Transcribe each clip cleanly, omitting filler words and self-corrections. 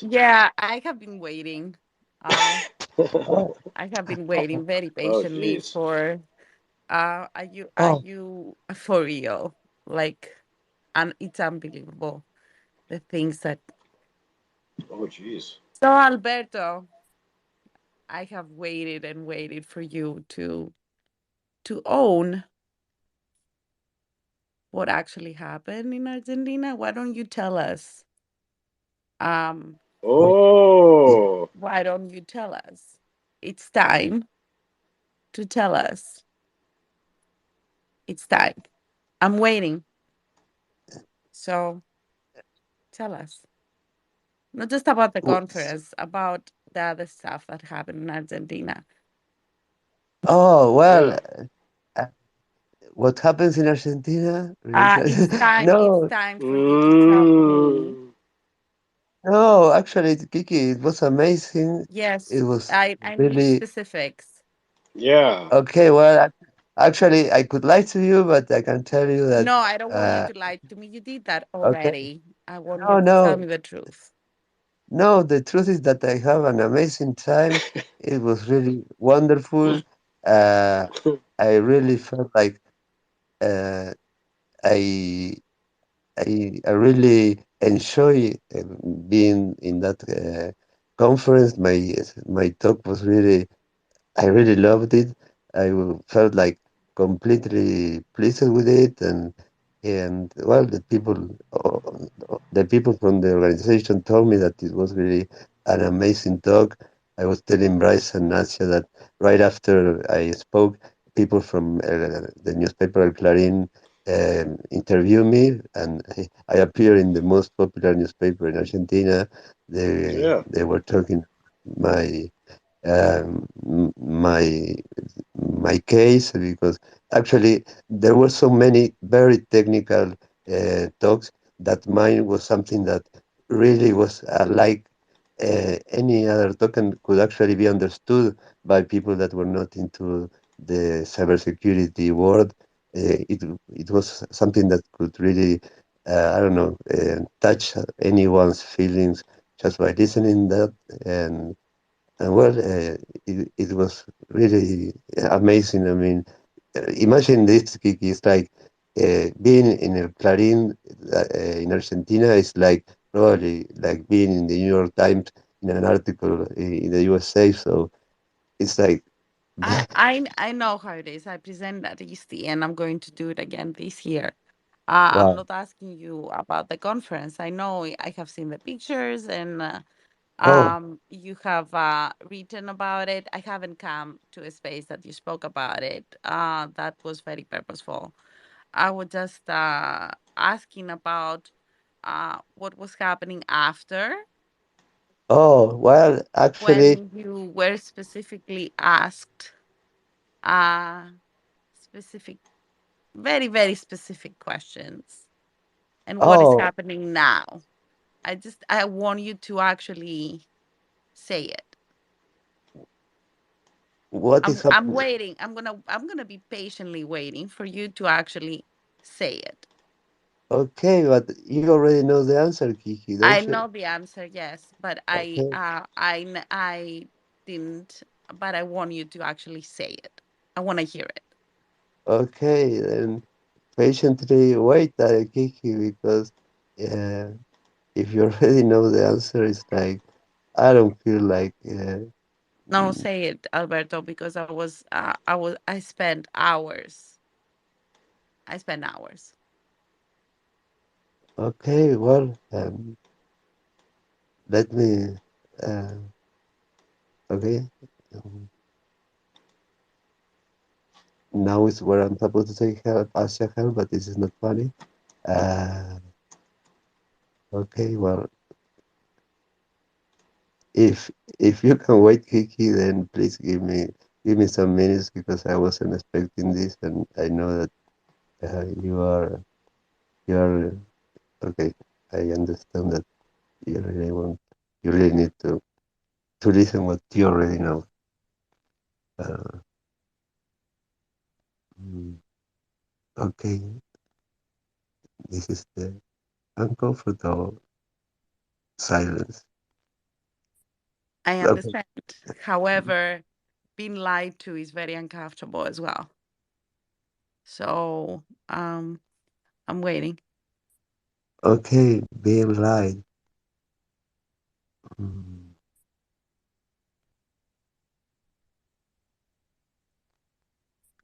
Yeah, I have been waiting. Uh, Oh, I have been waiting very Oh, patiently jeez. for. Are oh, you for real? Like, and it's unbelievable the things that. Oh, jeez. So Alberto, I have waited and waited for you to own what actually happened in Argentina. Why don't you tell us? Um, oh, Oh, why don't you tell us? It's time to tell us. It's time. I'm waiting. So tell us. Not just about the oh, conference, about the other stuff that happened in Argentina. oh, well, yeah. uh, what happens in Argentina? Really? It's No, time for you to tell me. Mm, no, actually, Kiki, it was amazing. Yes, It was I need really specifics. yeah. okay. Well, actually, I could lie to you, but I can tell you that, No, I don't want you uh, to lie to me. You did that okay, already. I want you no, to tell no, me the truth. no, the truth is that I have an amazing time. It was really wonderful. Uh, I really felt like uh, I I really enjoy being in that conference. My talk was really I really loved it. Felt like completely pleased with it, and well, the people from the organization told me that it was really an amazing talk. I was telling Bryce and Nasia that right after I spoke, people from the newspaper El Clarín interviewed me, and I appeared in the most popular newspaper in Argentina. Yeah. They were talking my my case because actually there were so many very technical talks that mine was something that really was like any other token could actually be understood by people that were not into the cybersecurity world. It was something that could really I don't know touch anyone's feelings just by listening that and well, it was really amazing. I mean, imagine this, Kiki. It's like being in El Clarín in Argentina is like probably like being in the New York Times in an article in the USA. So it's like, I know how it is. I present at ISTE and I'm going to do it again this year. I'm wow. not asking you about the conference. I know I have seen the pictures and Oh, you have written about it. I haven't come to a space that you spoke about it. That was very purposeful. I was just asking about what was happening after oh, well, actually, when you were specifically asked uh, specific, very, very specific questions and what is oh, happening now. I want you to actually say it. what is I'm happening? waiting. I'm gonna be patiently waiting for you to actually say it. Okay, but you already know the answer, Kiki, I don't you? know the answer, yes, but Okay, I didn't. But I want you to actually say it. I want to hear it. okay, then patiently wait, Kiki, because uh, if you already know the answer, it's like I don't feel like. No, Mm, say it, Alberto, because I spent hours. I spent hours. okay, well, let me. Uh, okay, um, now is where I'm supposed to say help, ask your help, but this is not funny. Uh, okay, well, if you can wait, Kiki, then please give me some minutes because I wasn't expecting this, and I know that you are okay. I understand that you really need to listen what you already know. Uh, mm, okay, this is the uncomfortable silence. I Okay. understand. However, being lied to is very uncomfortable as well. So, I'm waiting. Okay, being lied. Mm.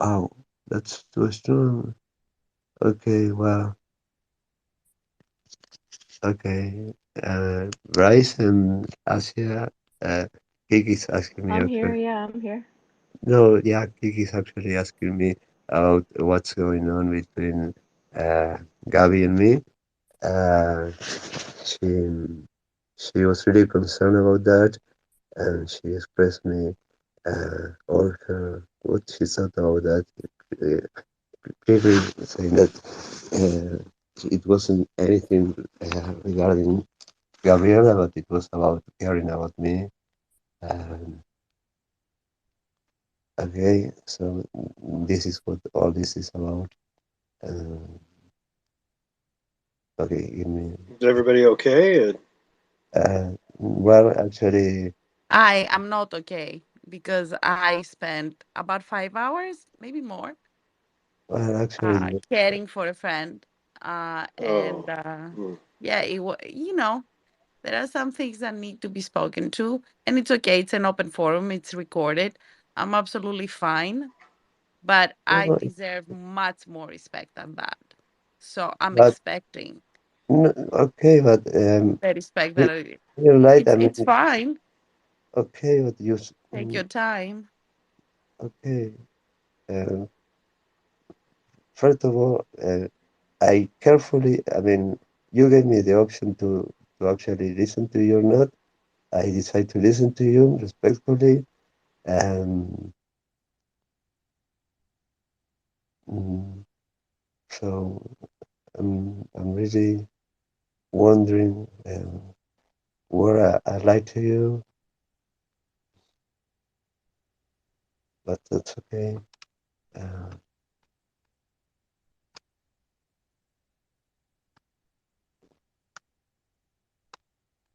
Oh, that's too strong. Okay, well, okay. Bryce and Asia, Kiki's asking me I'm here. actually. Yeah, I'm here. No, yeah, Kiki's actually asking me about what's going on between Gabby and me. Uh, she she was really concerned about that, and she expressed me all her what she thought about that. Uh, Clearly saying that it wasn't anything regarding Gabriela, but it was about caring about me. Um, okay, so this is what all this is about. Um, okay, give me. Is everybody okay? Well, actually, I am not okay because I spent about 5 hours, maybe more, well, actually, caring for a friend. And Oh. Hmm. yeah, there are some things that need to be spoken to, and it's okay. It's an open forum. It's recorded. I'm absolutely fine, but I no, deserve much more respect than that. So I'm but expecting okay, but the respect you, that I, you're right. I it's mean, fine. okay, but Take your time. okay. Um, First of all, I carefully, I mean, you gave me the option to actually listen to you or not. I decided to listen to you respectfully. And mm, so I'm really wondering where I lied to you, but that's okay. Uh,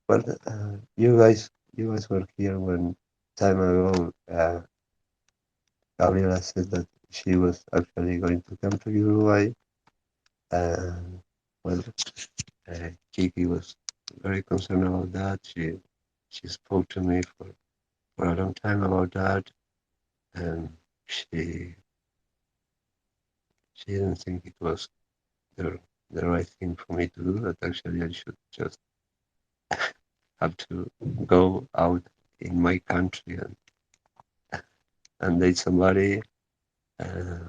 but you guys were here when time ago. Gabriela said that she was actually going to come to Uruguay. And well, Kiki was very concerned about that. She spoke to me for a long time about that, and she she didn't think it was the the right thing for me to do. That actually I should just have to go out in my country and date somebody. Uh,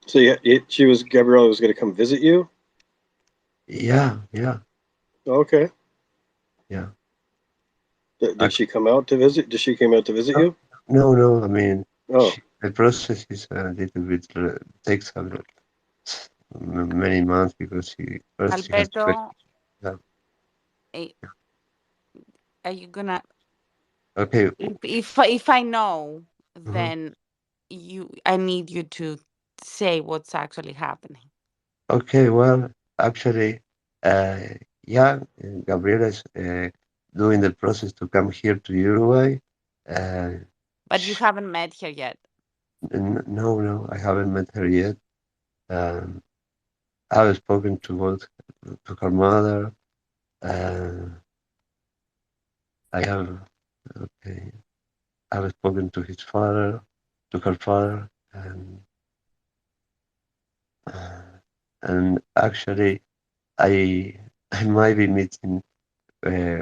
So Gabriella was going to come visit you. yeah, yeah, Okay. yeah. Did she come out to visit? Did she come out to visit No, you? no. I mean, Oh. the process is a little bit takes a many months because she has to get. Alberto, Yeah. eh, are you gonna Okay. if I know, Mhm. then I need you to say what's actually happening. Okay. Well, actually, uh, yeah, Gabriela is doing the process to come here to Uruguay. Uh, But you haven't met her yet. no, I haven't met her yet. Um, I've spoken to both to her mother. Uh, I have okay. I've spoken to his father, to her father, uh, and actually, I I might be meeting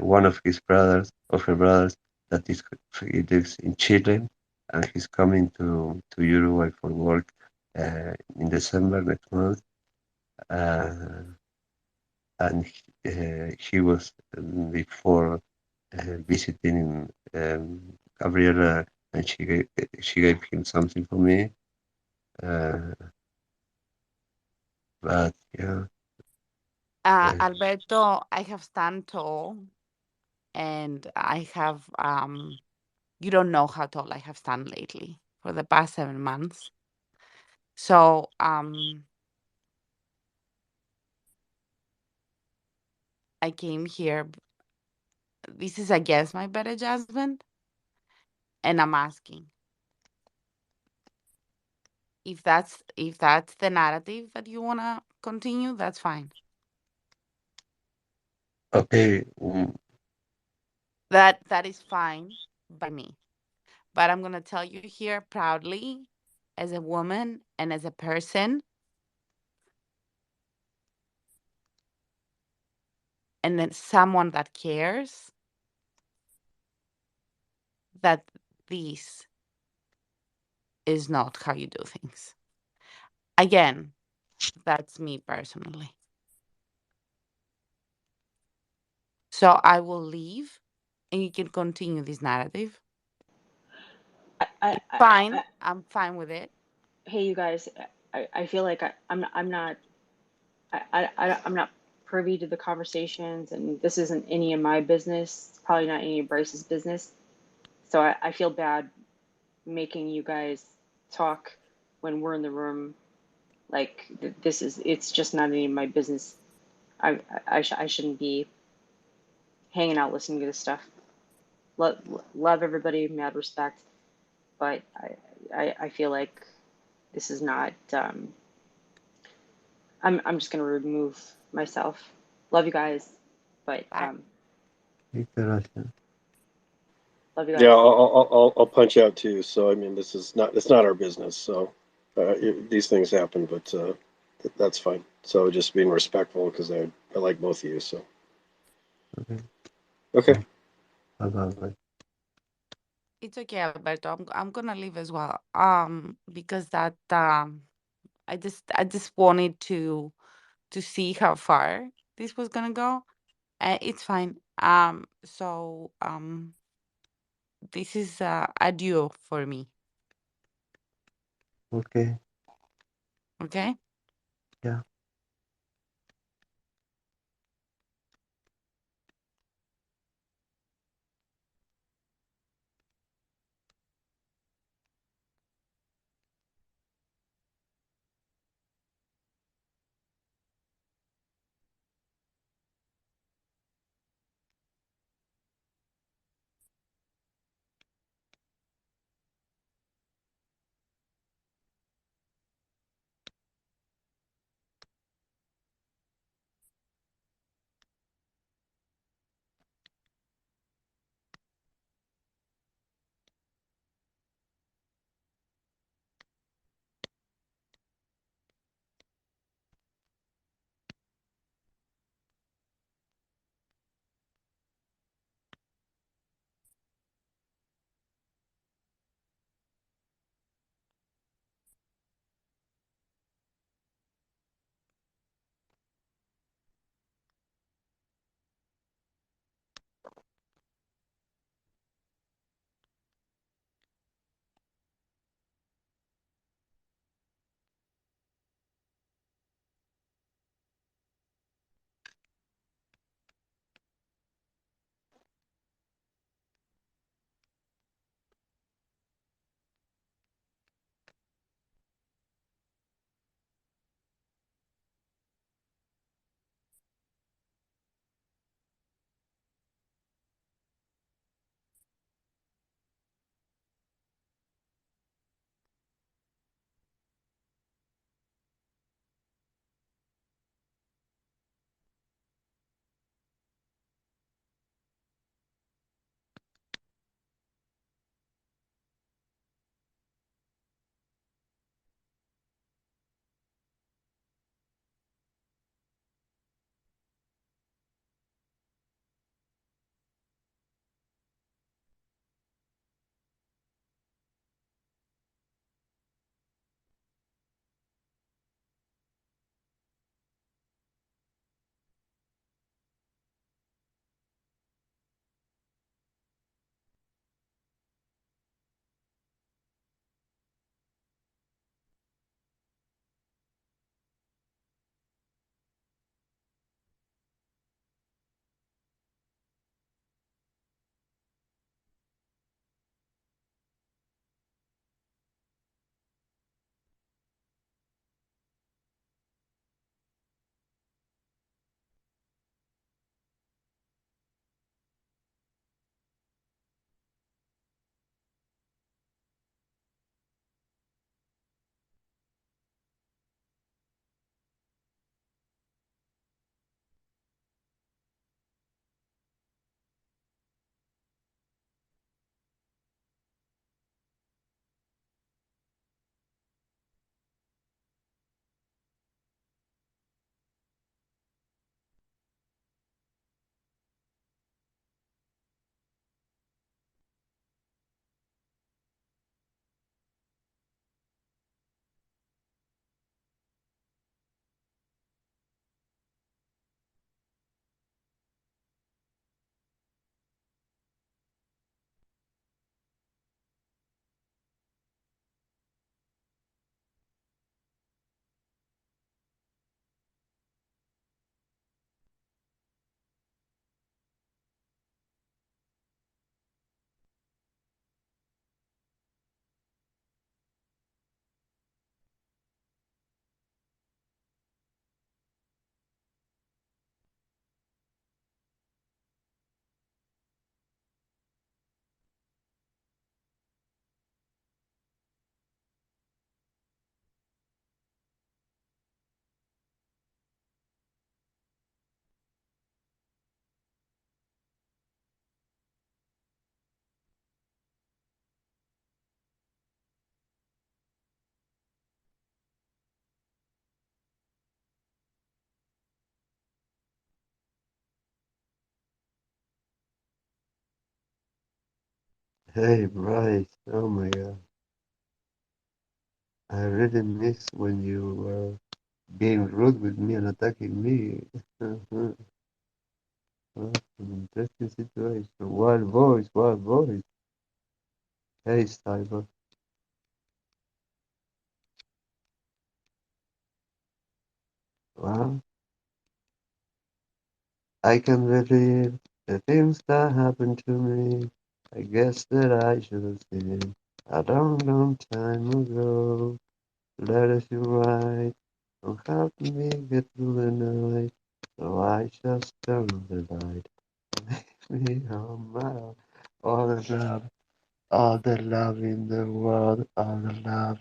one of her brothers, that is he lives in Chile, and he's coming to Uruguay for work in December next month. Uh, and he was before visiting Gabriela, and she gave him something for me. Uh, but yeah, uh, Alberto, I have stand tall, and I have you don't know how tall I have stand lately for the past 7 months. So I came here. This is against my better judgment, and I'm asking if that's the narrative that you wanna continue. That's fine. Okay. That is fine by me. But I'm gonna tell you here proudly, as a woman and as a person, and then someone that cares, that this is not how you do things. Again, that's me personally. So I will leave and you can continue this narrative. I, It's I, fine. I, I'm fine with it. hey, you guys, I feel like I'm not, I'm not privy to the conversations, and this isn't any of my business. It's probably not any of Bryce's business. So I feel bad making you guys talk when we're in the room. Like this is, it's just not any of my business. I shouldn't be hanging out listening to this stuff. Love everybody, mad respect, but I feel like this is not. I'm just gonna remove myself. Love you guys, but Bye. love you Yeah, guys. I'll punch out too. So I mean, it's not our business. So these things happen, but that's fine. So just being respectful because I like both of you. So Okay. okay, Bye. It's okay, Alberto. I'm gonna leave as well. Because that I just wanted to see how far this was gonna go. It's fine. So this is a duo for me. Okay. Okay. Yeah. Hey, Bryce. Oh my God. I really miss when you were being rude with me and attacking me. What an interesting situation. Wild voice, wild voice. Hey, Cyber. Well, I can believe the things that happened to me. I guess that I should have seen a long, long time ago. Letters you write don't help me get through the night. So I just turn on the light. Me on my own. All the love, all the love in the world, all the love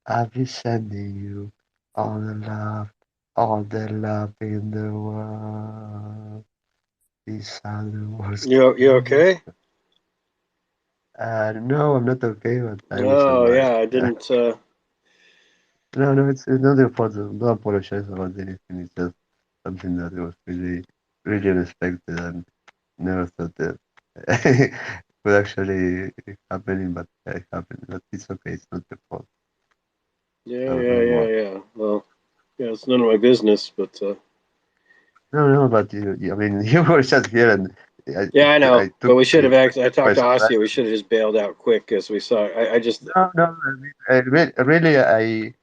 I'll be sending you. All the love in the world. These are the words. You okay? No, I'm not okay, but I wish I Oh was. yeah, I didn't. No, no, it's not your fault. Don't apologize about anything. It's just something that was really, really unexpected and never thought that would actually happen, but it happened. But it's okay. It's not your fault. Yeah, So yeah, don't yeah, worry. yeah. Well, yeah, it's none of my business, but No, no, but I mean, you were just here, and I, yeah, I know. I But took we should you have actually. I by talked to surprise. Ossia. We should have just bailed out quick because we saw. I just. No, no, really, I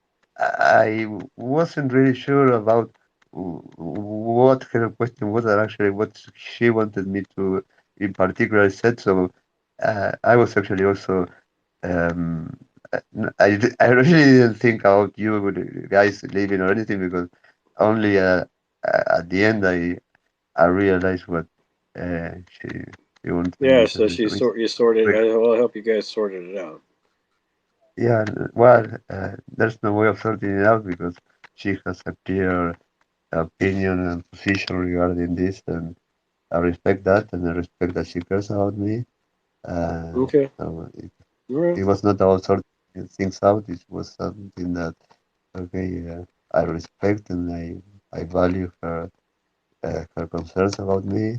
wasn't really sure about what her question was, and actually what she wanted me to, in particular, said. So, I was actually also, um, I really didn't think about you guys leaving or anything because only at the end I realized what she wanted Yeah, me to so do. So it's you sorted. great. Well, I help you guys sorted it out. Yeah, well, there's no way of sorting it out because she has a clear opinion and position regarding this, and I respect that, and I respect that she cares about me. Okay. So All right. it was not about sorting things out. It was something that, okay, I respect and I value her concerns about me,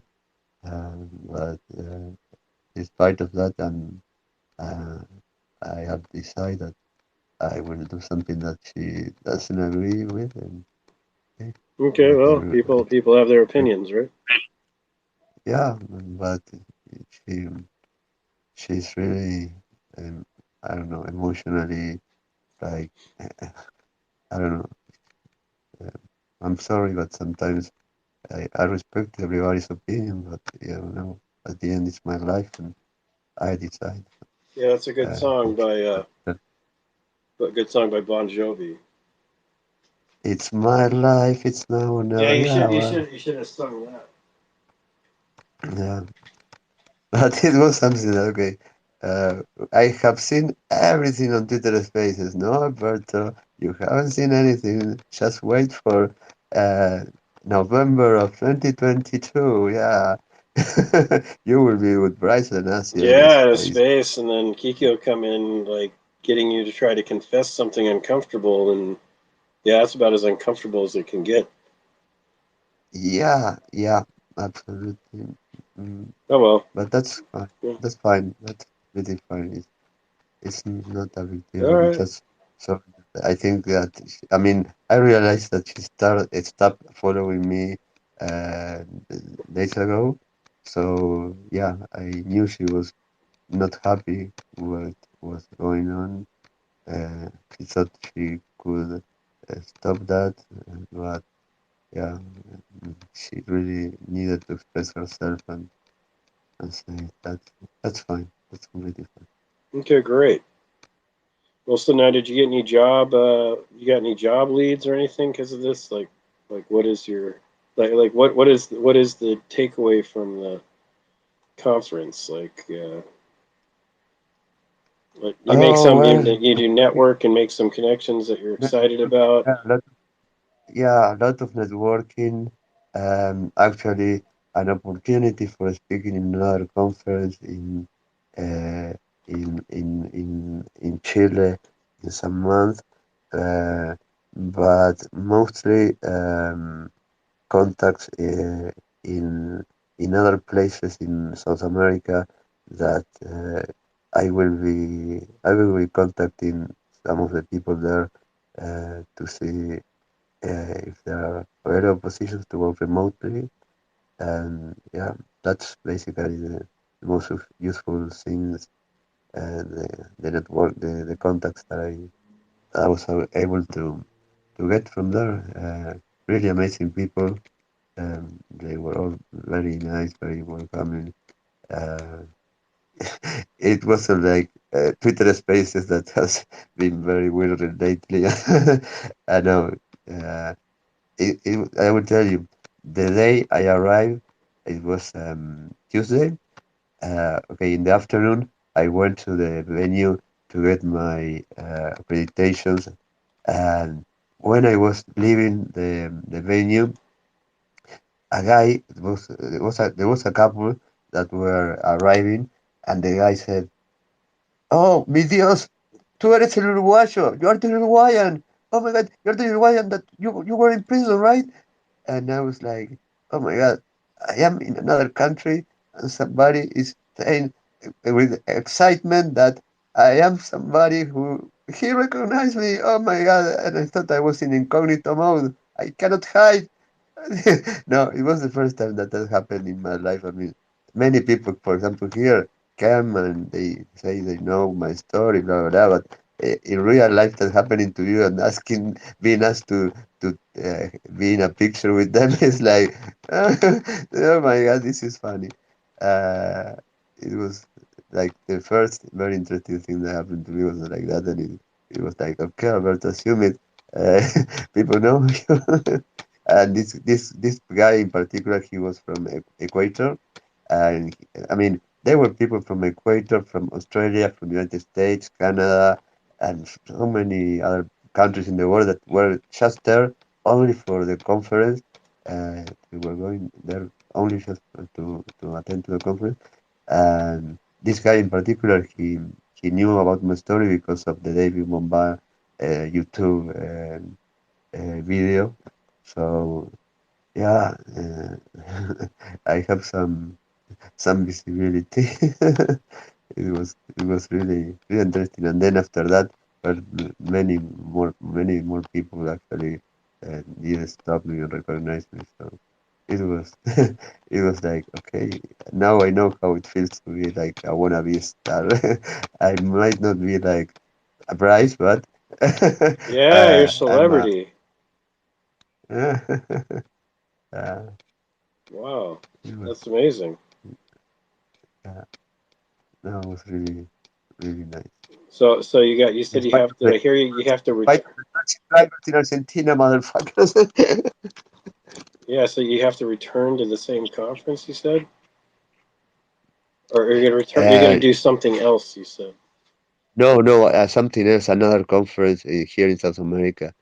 but despite of that, uh, I have decided I will do something that she doesn't agree with, and okay, Okay. Well, whatever. people have their opinions, right? Yeah, but she she's really, um, I don't know, emotionally like I don't know. Uh, I'm sorry, but sometimes I respect everybody's opinion, but at the end it's my life, and I decide. Yeah, that's a good song It's by a good song by Bon Jovi. it's my life. It's now or Yeah, never. Yeah, well, you should have sung that. yeah. But it was something that, okay. Uh, I have seen everything on Twitter Spaces. No, Alberto, you haven't seen anything. Just wait for uh, November of 2022. Yeah. You will be with Bryce and Asia in a Yeah, a space. space, and then Kiki will come in like getting you to try to confess something uncomfortable, and yeah, that's about as uncomfortable as it can get. Yeah, yeah, absolutely. Mm, Oh well. but that's fine. Yeah. That's fine. That's really fine. It's not a big deal. All It's right. just so I think that I mean I realized that she stopped following me days ago. So yeah, I knew she was not happy with what's going on. She thought she could stop that, but yeah, she really needed to express herself and say that's fine. That's completely fine. Okay, great. Well, so now, did you get any job? You got any job leads or anything because of this? Like, what is your what is the takeaway from the conference? Like you make Oh some well, you do network and make some connections that you're excited about. yeah, yeah, a lot of networking. Actually, an opportunity for speaking in another conference uh, in Chile in some month. But mostly contacts in other places in South America that I will be contacting some of the people there to see if there are available positions to work remotely. And yeah, that's basically the most useful things and the network, the contacts that I was able to get from there. Really amazing people. They were all very nice, very welcoming. Uh, it wasn't like Twitter Spaces that has been very weird lately. I know. Uh, I will tell you, the day I arrived, it was Tuesday. Okay, in the afternoon, I went to the venue to get my accreditations, and when I was leaving the venue, a guy there was a couple that were arriving, and the guy said, "Oh, mi Dios, tú eres el uruguayo. You are the Uruguayan. Oh my God, you're the Uruguayan that you were in prison, right?" And I was like, "Oh my God, I am in another country, and somebody is saying with excitement that I am somebody who he recognized me. Oh my God!" And I thought I was in incognito mode. I cannot hide. No, it was the first time that that happened in my life. I mean, many people, for example, here come and they say they know my story, blah blah blah. But in real life, that happening to you and being asked to be in a picture with them is like, oh my God, this is funny. Uh, it was like the first very interesting thing that happened to me was like that, and it was like, okay, Alberto, assume it. Uh, people know you. And this guy in particular, he was from Equator, and I mean, there were people from Equator, from Australia, from the United States, Canada, and so many other countries in the world that were just there only for the conference. We were going there only just to attend to the conference. And this guy in particular, he knew about my story because of the David Bombard YouTube video. So yeah, I have some visibility. It was really interesting. And then after that, well, many more people actually did stop me and recognize me. So it was it was like, okay, now I know how it feels to be like a wannabe star. I might not be like a Bryce, but Yeah, you're a I'm a celebrity. uh, Wow, it was that's amazing. uh, that was really nice. So you In said you spite have of to. I hear you have to spite return. of the taxi drivers in Argentina, motherfuckers. Yeah, so you have to return to the same conference. You said, or you're gonna return. You're gonna uh, do something else. You said. no, no, something else, another conference here in South America.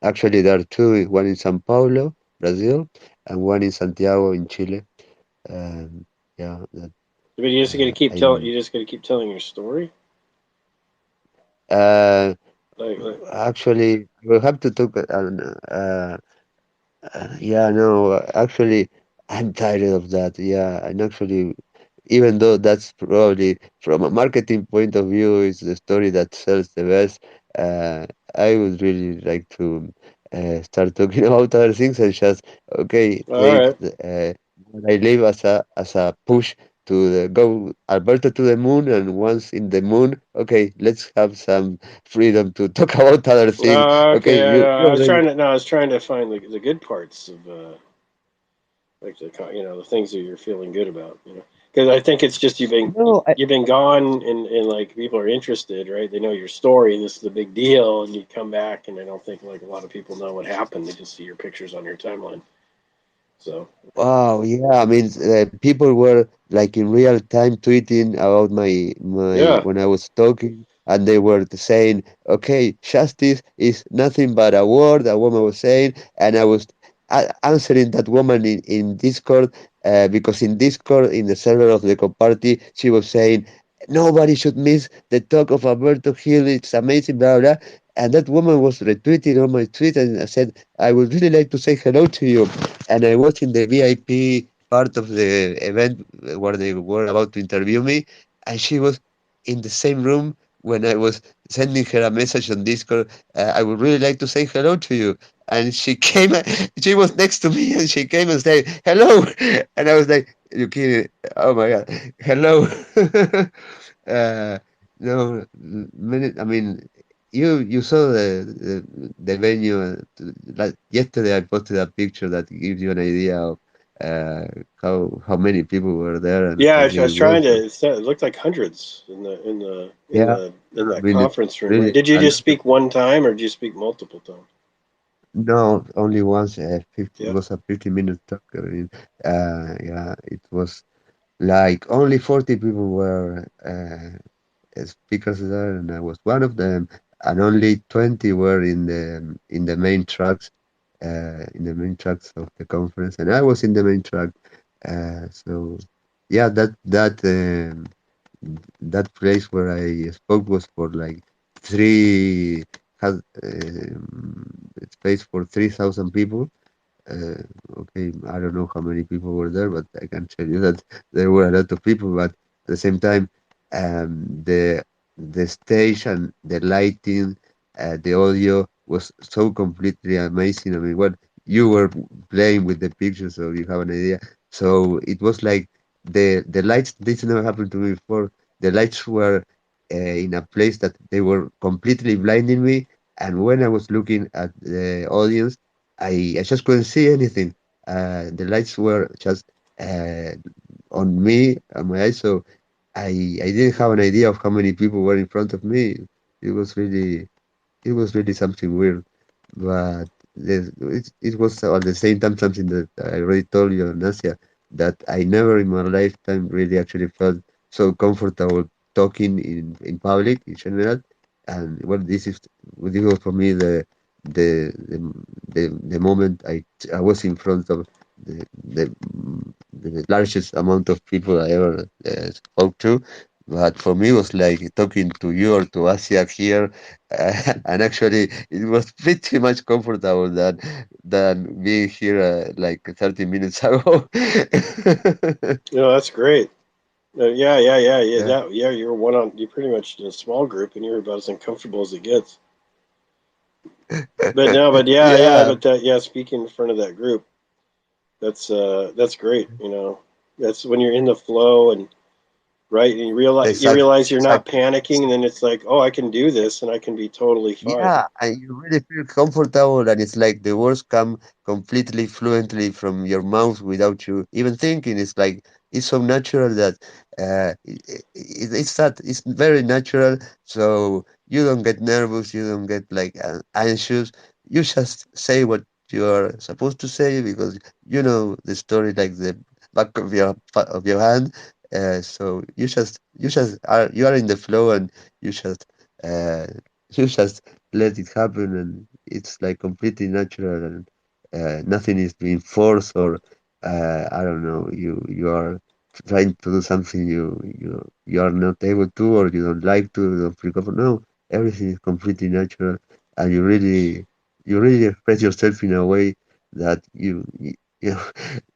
Actually, there are two, one in São Paulo, Brazil, and one in Santiago in Chile. Um, yeah, that, But you just gonna keep telling. I'm You just gonna keep telling your story. uh, Like actually, we'll have to talk. Yeah, no, actually, I'm tired of that. Yeah, and actually, even though that's probably from a marketing point of view is the story that sells the best, uh, I would really like to start talking about other things and just okay, all take right. what I live as a push to go Alberto to the moon, and once in the moon, okay, let's have some freedom to talk about other things. Okay, Okay. you I was already. trying to. No, I was trying to find the good parts of like the things that you're feeling good about. Because I think it's just No, you've been gone and like people are interested, right? They know your story. This is a big deal, and you come back, and I don't think like a lot of people know what happened. They just see your pictures on your timeline. So wow, yeah. I mean, people were like in real time tweeting about my yeah. when I was talking, and they were saying, "Okay, justice is nothing but a word." A woman was saying, and I was answering that woman in Discord because in Discord, in the server of the Comparty, she was saying, "Nobody should miss the talk of Alberto Hill. It's amazing." Blah blah. And that woman was retweeting on my tweet, and I said, "I would really like to say hello to you." And I was in the VIP part of the event where they were about to interview me, and she was. in the same room when I was sending her a message on Discord. I would really like to say hello to you. And she came, she was next to me, and she came and said hello. And I was like, you kidding? Oh my god, hello. uh, no, I mean, you saw the venue. Like yesterday, I posted a picture that gives you an idea of uh, how many people were there and Yeah, how I big it was trying was. to. So, It looked like hundreds yeah, in I that mean, it's conference room. Right? really Did you a just lot of speak one time, or did you speak multiple times? no, only once. 50, it Yeah. was a 50-minute talk. I mean, yeah, it was like only 40 people were speakers there, and I was one of them, and only 20 were in the main tracks, in the main tracks of the conference, and I was in the main track. So, yeah, that place where I spoke was for like three had space for 3,000 people. uh, okay, I don't know how many people were there, but I can tell you that there were a lot of people. But at the same time, the stage and the lighting, the audio was so completely amazing. I mean, what you were playing with the pictures, so you have an idea. So it was like the lights. This never happened to me before. The lights were in a place that they were completely blinding me, and when I was looking at the audience, I just couldn't see anything. The lights were just uh, on me, on my eyes, so I didn't have an idea of how many people were in front of me. It was really it was really something weird, but it was at the same time something that I already told you, Nasia, that I never in my lifetime really actually felt so comfortable talking in public in general. And well, this was for me the the, the moment I was in front of the largest amount of people I ever spoke to. But for me, it was like talking to you or to Asia here, and actually, it was pretty much comfortable than being here like 30 minutes ago. You know, that's great. Yeah. Yeah, Yeah, you're one on. You're pretty much in a small group, and you're about as uncomfortable as it gets. But no, but yeah, but that, yeah, speaking in front of that group, that's great. You know, that's when you're in the flow and right, and you exactly, realize you're not exactly. panicking, and then it's like, oh, I can do this, and I can be totally fine. Yeah, and you really feel comfortable, and it's like the words come completely fluently from your mouth without you even thinking. It's like it's so natural that it's that it's very natural. So you don't get nervous, you don't get like anxious. You just say what you are supposed to say because you know the story like the back of your hand. So you are in the flow, and you just. Uh, you just let it happen, and it's like completely natural, and nothing is being forced, or I don't know, you are trying to do something you are not able to, or you don't like to, you don't feel comfortable. No, everything is completely natural, and you really express yourself in a way that you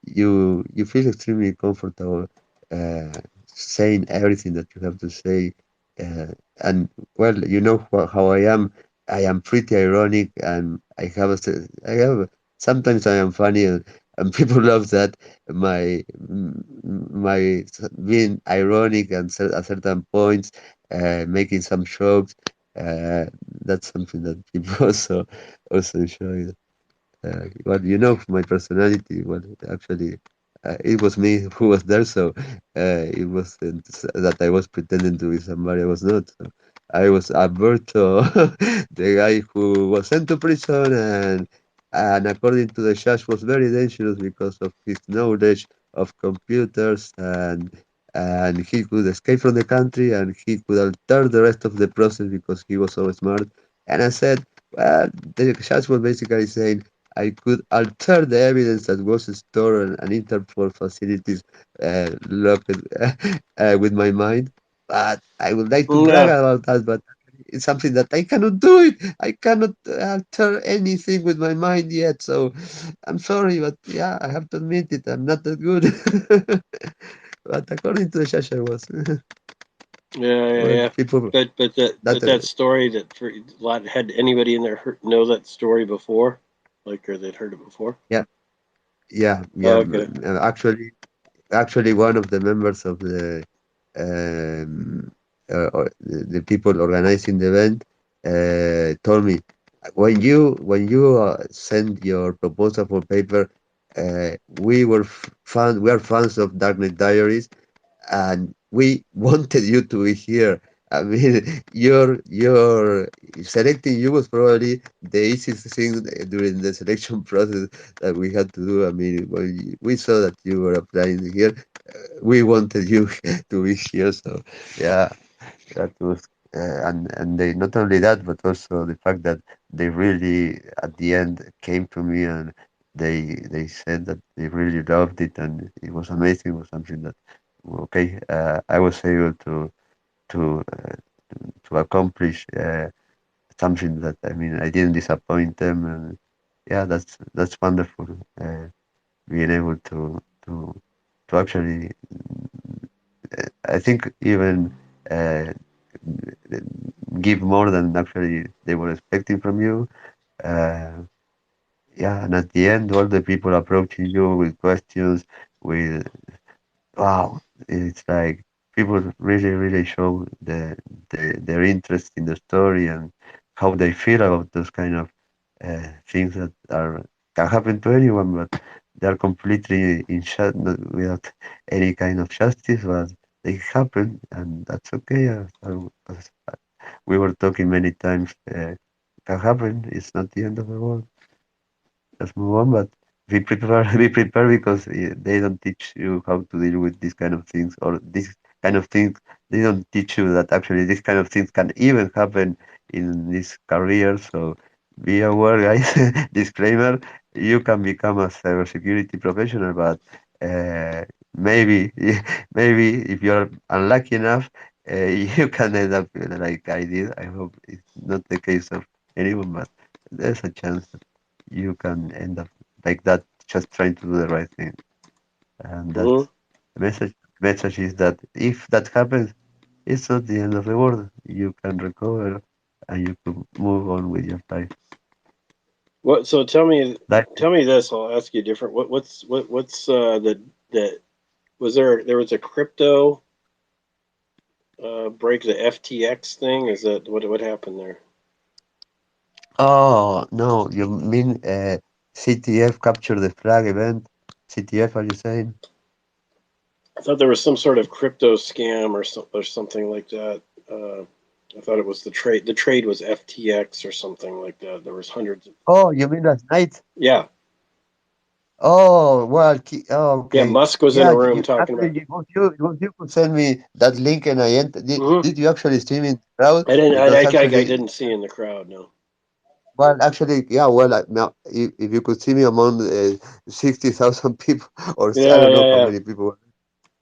you feel extremely comfortable uh, saying everything that you have to say. And well, you know how I am. I am pretty ironic, and I have sometimes I am funny, and people love that being ironic and at certain points, making some jokes. Uh, that's something that people also enjoy. Well, you know my personality. Well, actually, it was me who was there, so it wasn't that I was pretending to be somebody I was not. So I was Alberto, the guy who was sent to prison, and according to the judge, was very dangerous because of his knowledge of computers, and he could escape from the country, and he could alter the rest of the process because he was so smart. And I said, well, the judge was basically saying. I could alter the evidence that was stored on Interpol facilities locked with my mind. But I would like to brag Yeah. about that, but it's something that I cannot do it. I cannot alter anything with my mind yet. So I'm sorry, but yeah, I have to admit it. I'm not that good. But according to the judge, I was. Yeah, yeah, Well, yeah. people that But that story that for a lot had anybody in there know that story before, like or they'd heard it before. yeah, yeah, Oh, yeah. okay. Actually, one of the members of um, the people organizing the event told me when you send your proposal for paper, we are fans of Dark Knight Diaries, and we wanted you to be here. I mean, your selecting you was probably the easiest thing during the selection process that we had to do. I mean, when we saw that you were applying here, we wanted you to be here. So yeah, that was and they not only that, but also the fact that they really at the end came to me and they said that they really loved it and it was amazing. It was something that okay, I was able to uh, to accomplish something that I mean I didn't disappoint them, and yeah, that's wonderful. Being able to actually, I think even uh, give more than actually they were expecting from you. Uh, yeah, and at the end, all the people approaching you with questions, with wow, it's like people really, really show their interest in the story and how they feel about those kind of things that are can happen to anyone, but they are completely in shut without any kind of justice, but they happen, and that's okay. As we were talking many times, can happen. It's not the end of the world. Let's move on, but be prepared. Be prepared because they don't teach you how to deal with these kind of things, or this kind of things. They don't teach you that actually these kind of things can even happen in this career. So be aware, guys. Disclaimer: you can become a cybersecurity professional, but maybe, maybe if you're unlucky enough, you can end up like I did. I hope it's not the case of anyone, but there's a chance you can end up like that just trying to do the right thing. And Hmm. that's the message. Message is that if that happens, it's not the end of the world. You can recover and you can move on with your life. What? So tell me, Like, tell me this. I'll ask you different. What's the there was a crypto break, the FTX thing? Is that what happened there? oh no, you mean CTF capture the flag event? CTF, are you saying? I thought there was some sort of crypto scam or something like that. I thought it was the trade. The trade was FTX or something like that. There was hundreds of. Oh, you mean last night? Yeah, Oh, well, oh, yeah. okay. Musk was in Yeah, a room you talking actually about. it was you could send me that link and I entered. Hmm. Did you actually stream in the crowd? I didn't. Because I actually, didn't see in the crowd. No. well, actually, yeah, well, now, if you could see me among 60,000 people, or I Yeah, don't know yeah, how yeah. many people,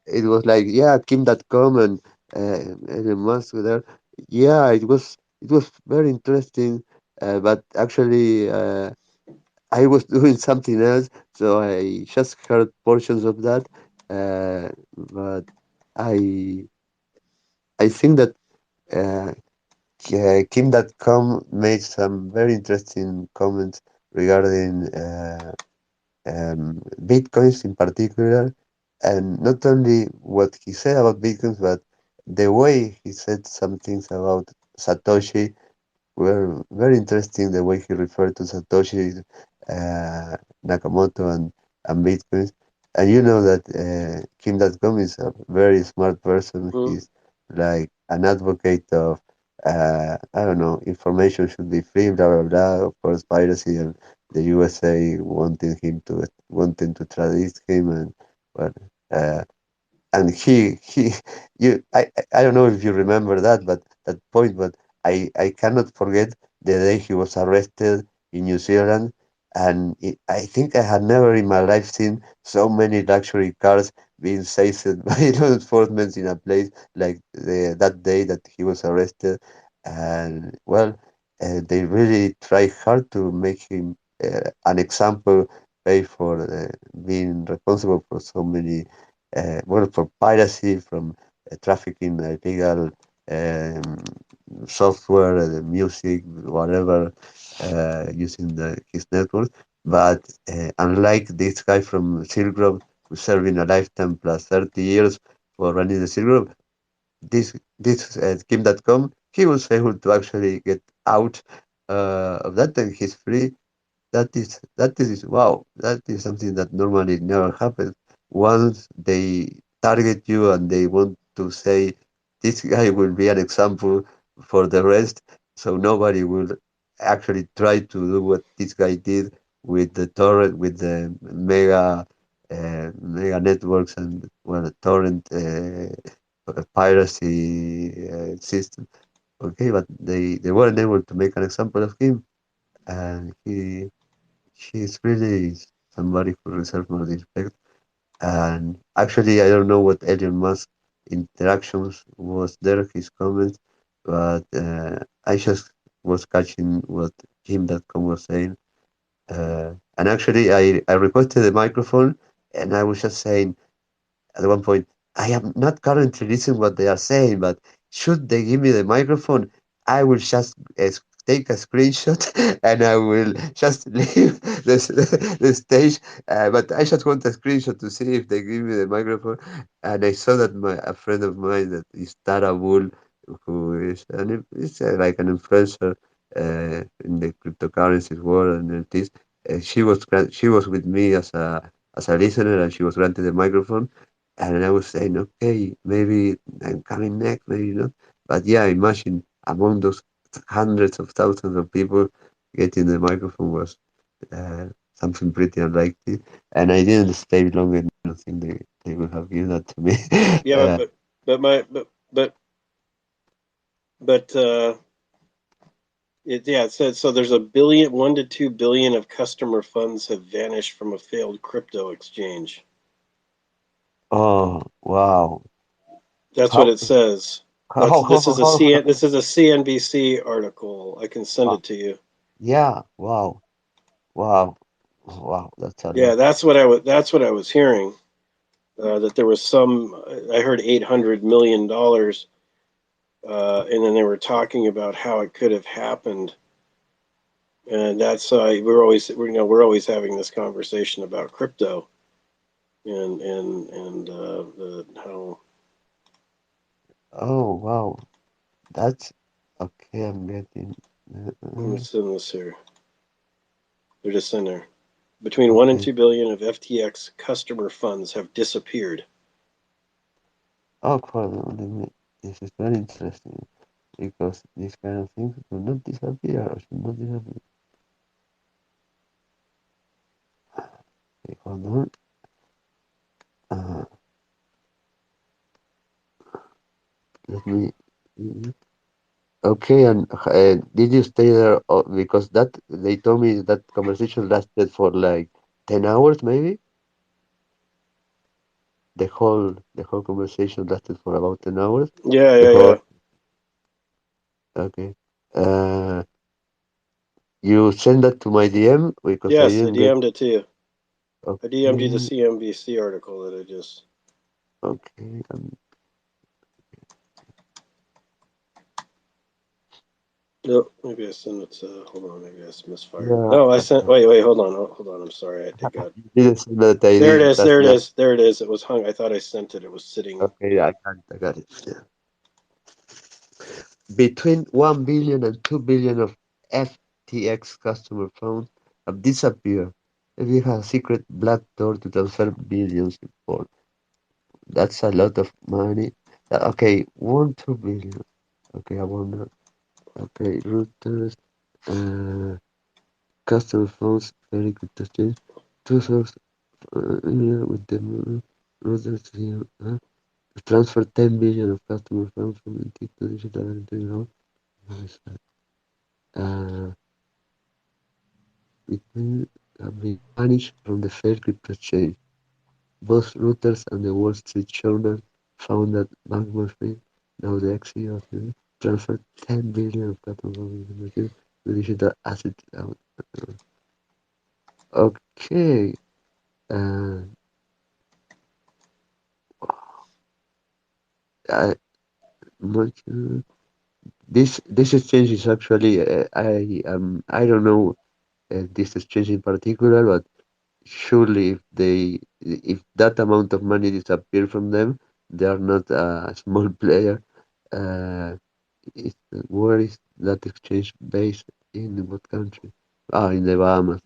it was like, yeah, Kim.com and Elon Musk were there. Yeah, it was very interesting, but actually, I was doing something else, so I just heard portions of that. But I I think that uh, Kim.com made some very interesting comments regarding bitcoins in particular, and not only what he said about bitcoins, but the way he said some things about Satoshi were very interesting. The way he referred to Satoshi Nakamoto and bitcoins, and you know that Kim.com is a very smart person. Hmm. He's like an advocate of I don't know, information should be free, blah blah blah. Of course, piracy and the USA wanting to tradite him, and well, uh, and he you I don't know if you remember that point, but I cannot forget the day he was arrested in New Zealand, and I think I had never in my life seen so many luxury cars being seized by law enforcement in a place like that day that he was arrested. And well, they really try hard to make him an example, pay for being responsible for so many well, for piracy, from trafficking illegal um, software, music, whatever, using his network. But unlike this guy from Silk Road who's serving a lifetime plus 30 years for running the Silk Road, this Kim.com, he was able to actually get out of that, and he's free. That is wow. That is something that normally never happens. Once they target you and they want to say this guy will be an example for the rest, so nobody will actually try to do what this guy did with the torrent, with the mega networks and well torrent piracy system. Okay, but they weren't able to make an example of him, and he's really somebody who deserves more respect. And actually, I don't know what Elon Musk interactions was there, his comments, but I just was catching what Jim.com was saying. And actually, I requested the microphone, and I was just saying, at one point, I am not currently listening what they are saying, but should they give me the microphone, I will just take a screenshot and I will just leave the stage. But I just want a screenshot to see if they give me the microphone. And I saw that a friend of mine that is Tara Bull, who is like an influencer in the cryptocurrencies world and it is. She was with me as a listener, and she was granted the microphone, and I was saying, okay, maybe I'm coming next, maybe not. But yeah, imagine among those hundreds of thousands of people getting the microphone was something pretty unlikely. And I didn't stay long, and I don't think they would have given that to me. Yeah, uh, but my but it says so. There's a billion, 1 to 2 billion of customer funds have vanished from a failed crypto exchange. oh, wow. That's what How, it says. how, how, This is a CNBC article. I can send how it to you. yeah, wow, wow, wow, that's a Yeah, lot. that's what I was hearing. That there was some. I heard $800 million, and then they were talking about how it could have happened. And that's we're always having this conversation about crypto and how. Oh, wow, that's okay, I'm getting, Let me send this here. They're just in there. Between one and okay. 2 billion of FTX customer funds have disappeared. Oh, cool. This is very interesting because these kind of things will not disappear or should not disappear. Okay, hold on. Uh, let me. Okay, and did you stay there? Because that they told me that conversation lasted for like 10 hours, maybe. The whole conversation lasted for about 10 hours. Yeah, The yeah, whole yeah. okay. You send that to my DM because I Yes, I didn't get. DM'd it to you. I DM'd you the Okay, CNBC article that I just. okay. Nope, maybe I sent it to. Hold on, maybe I misfired. Yeah. No, I sent. Wait, hold on, hold on. I'm sorry. I did got. You didn't say that I There it did. is. That's There it not is. There it is. It was hung. I thought I sent it. It was sitting. okay. Yeah, I got it. Yeah. Between 1 billion and 2 billion of FTX customer funds have disappeared. We have a secret black door to transfer billions for. That's a lot of money. Okay, 1 2 billion. Okay, I wonder. Okay, routers, customer funds, very good to change. Two sources with the routers here. Transfer 10 billion of customer funds from antique to digital and uh, Bitcoin have been banished from the failed crypto exchange. Both Reuters and the Wall Street Journal found that Bankman-Fried, now the ex-CEO, transferred 10 billion of customer funds to digital assets. Okay, uh, much, this exchange is actually I don't know this exchange in particular, but surely if that amount of money disappear from them, they are not a small player. Uh, where is that exchange based? In what country? Ah, in the Bahamas.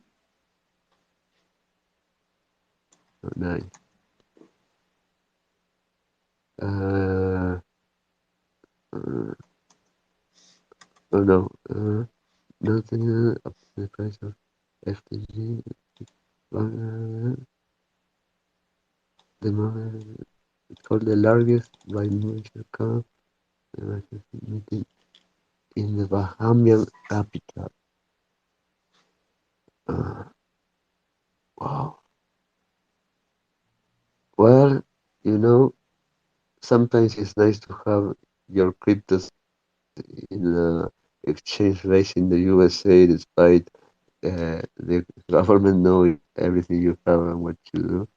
Oh, nice. Uh, uh, oh no, nothing. The price of FTG. The moment it's called the largest by market cap meeting in the Bahamian capital. Uh, wow. Well, you know, sometimes it's nice to have your cryptos in a exchange rate in the USA, despite the government knowing everything you have and what you do.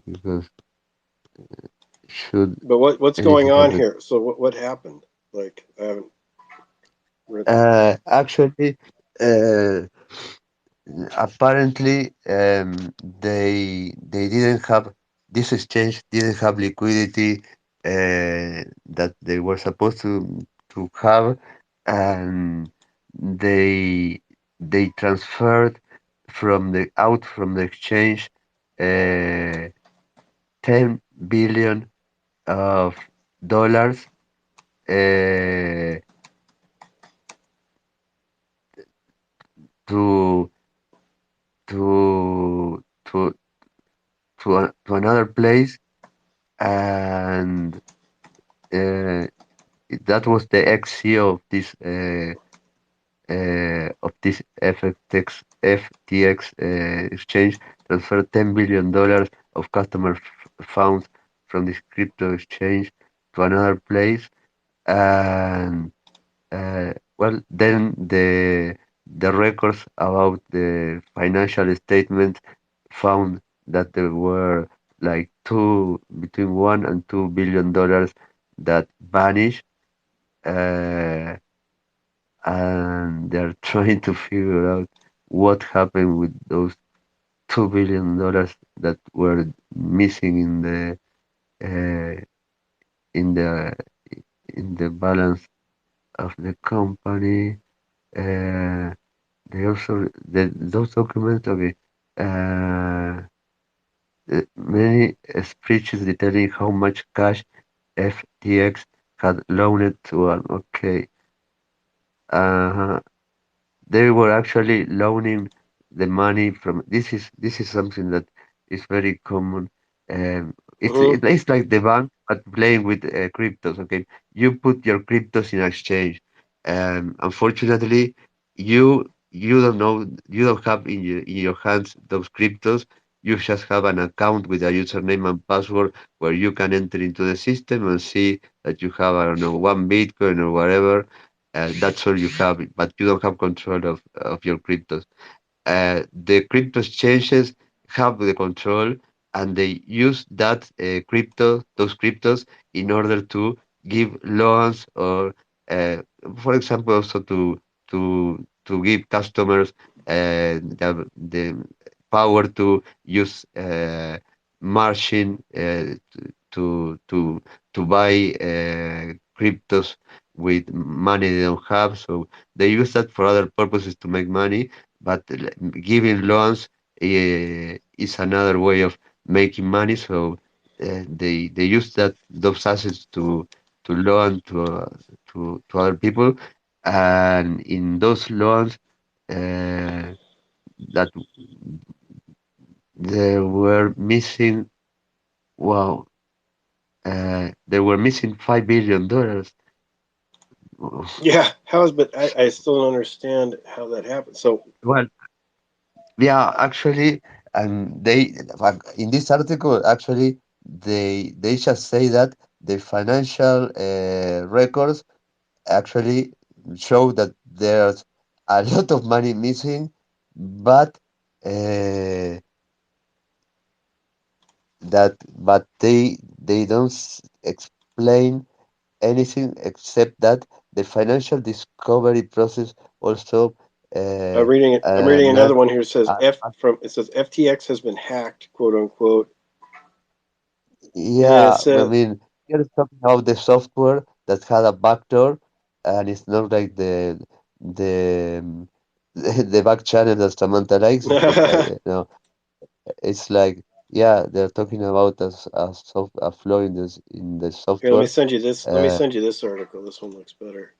Because should But what's going anything on happen, here? So what happened? Like I haven't read. actually, uh, apparently, they didn't have this exchange didn't have liquidity that they were supposed to have, and they transferred from the exchange uh, 10 billion of dollars uh, to to to another place, and uh, that was the ex-CEO of this FTX exchange transferred $10 billion of customer funds from this crypto exchange to another place, and well, then the records about the financial statement found that there were like two between $1 and $2 billion that vanished, uh, and they're trying to figure out what happened with those $2 billion that were missing uh, in the in the balance of the company. Uh, those documents, okay. Uh, Many spreadsheets detailing how much cash FTX had loaned to an okay. Uh, they were actually loaning the money from this is something that is very common. Mm-hmm. It's like the bank but playing with cryptos. Okay, you put your cryptos in exchange. Unfortunately, you don't know, you don't have in your hands those cryptos. You just have an account with a username and password where you can enter into the system and see that you have, I don't know, 1 Bitcoin or whatever. That's all you have, but you don't have control of your cryptos. The crypto exchanges have the control, and they use those cryptos, in order to give loans, or, uh, for example, also to give customers the power to use margin to buy cryptos with money they don't have. So they use that for other purposes to make money, but giving loans is another way of making money. So they use those assets to loan to other people, and in those loans, uh, that they were missing. Wow, they were missing $5 billion. Yeah, but I still don't understand how that happened. So Well, yeah, actually, and in this article, actually, they just say that the financial records actually show that there's a lot of money missing, but uh, but they don't explain anything except that the financial discovery process also uh, I'm reading not another one here. It says uh, it says FTX has been hacked, quote unquote, and then it yeah, I says mean, you're talking about the software that had a backdoor, and it's not like the the back channel that Samantha likes. It's not like no, it's like yeah, they're talking about a flaw in this in the here, let me software. send you this. Let me Uh, send you this article. This one looks better.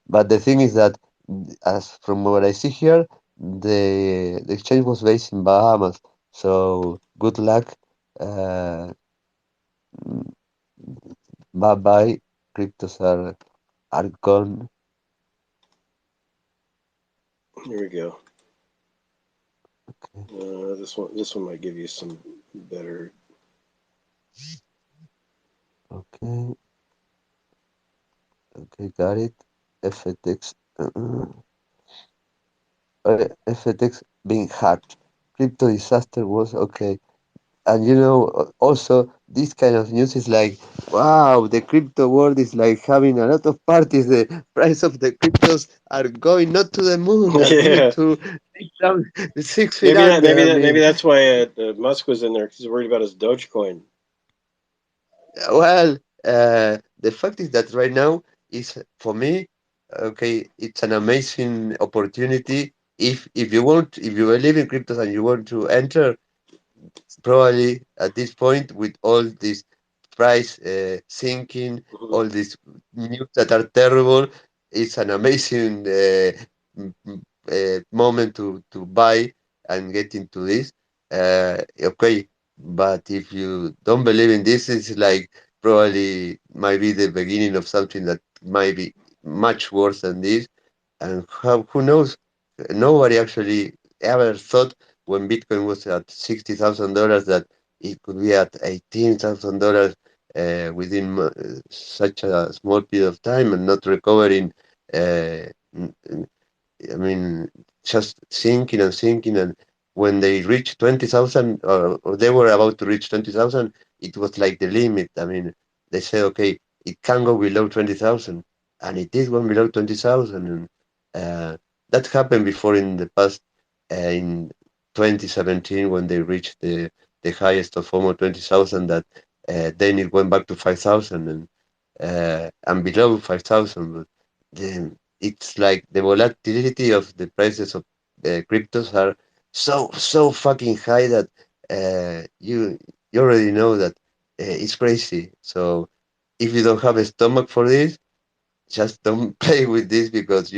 but the thing is that, as from what I see here, the exchange was based in Bahamas. So good luck. Uh, bye bye. Cryptos are gone. Here we go. This one might give you some better. Okay, okay, got it. FTX, FTX being hacked. Crypto disaster was okay. And also this kind of news is like, wow, the crypto world is like having a lot of parties. The price of the cryptos are going not to the moon, are going Yeah, to down 6 feet under. I maybe mean, that's why Musk was in there because he's worried about his Dogecoin. well, the fact is that right now is for me, okay, it's an amazing opportunity. If you want, if you believe in cryptos and you want to enter, probably at this point with all this price sinking, Mhm. all these news that are terrible, it's an amazing moment to buy and get into this. Okay, but if you don't believe in this, it's like probably might be the beginning of something that might be much worse than this. And who knows? Nobody actually ever thought when Bitcoin was at $60,000 that it could be at $18,000 within such a small period of time and not recovering. Uh, n- n- I mean, just sinking and sinking. And when they reached 20,000, or they were about to reach 20,000, it was like the limit. I mean, they said, okay, it can go below 20,000. And it did go below 20,000. And that happened before in the past, in 2017, when they reached the highest of almost 20,000, that then it went back to 5,000 and below 5,000. But then it's like the volatility of the prices of cryptos are so fucking high that you already know that it's crazy. So if you don't have a stomach for this, just don't play with this because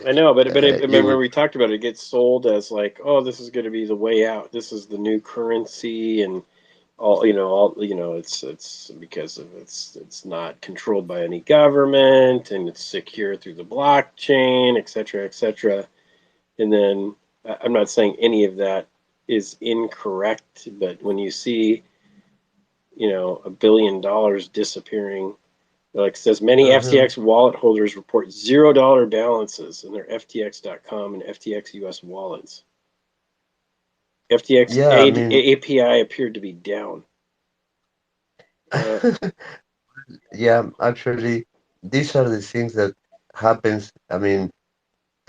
I know, but you remember will. we talked about it. It gets sold as like, oh, this is going to be the way out. This is the new currency, and it's because of it's not controlled by any government, and it's secure through the blockchain, et cetera, et cetera. And then I'm not saying any of that is incorrect, but when you see $1 billion disappearing, like it says, many Mhm. FTX wallet holders report $0 balances in their FTX.com and FTX US wallets. FTX Yeah, I mean, API appeared to be down. Uh, yeah, actually, these are the things that happens. I mean,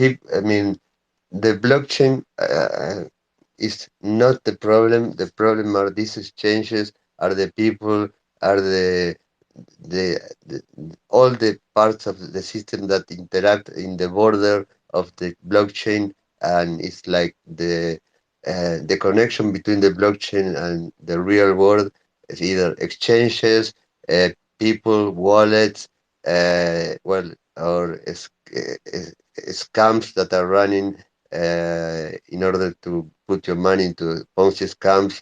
I mean, the blockchain is not the problem. The problem are these exchanges, are the people, are the all the parts of the system that interact in the border of the blockchain, and it's like the connection between the blockchain and the real world is either exchanges, uh, people, wallets, well, or scams that are running in order to put your money into Ponzi scams,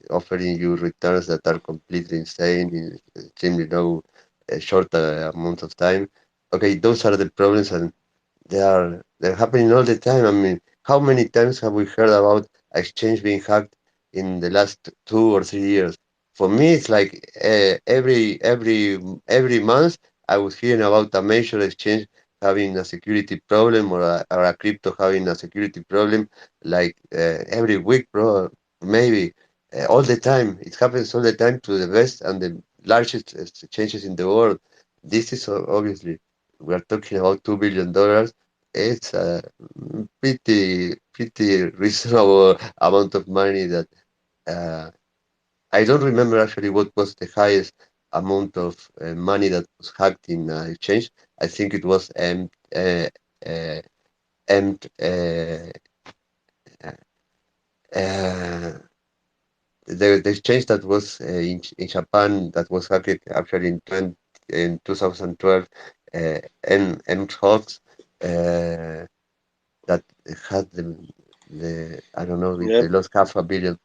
offering you returns that are completely insane in extremely low, short amount of time. Okay, those are the problems, and they're happening all the time. I mean, how many times have we heard about exchange being hacked in the last 2 or 3 years? For me, it's like every month I was hearing about a major exchange having a security problem, or a crypto having a security problem, like every week, bro. Maybe all the time. It happens all the time to the best and largest exchanges in the world. This is obviously we are talking about $2 billion. It's a pretty reasonable amount of money that uh, I don't remember actually what was the highest amount of money that was hacked in exchange. I think it was uh, M uh, the exchange that was in Japan that was hacked actually in 2012 Mhox that had the I don't know if they Yep. lost half a billion,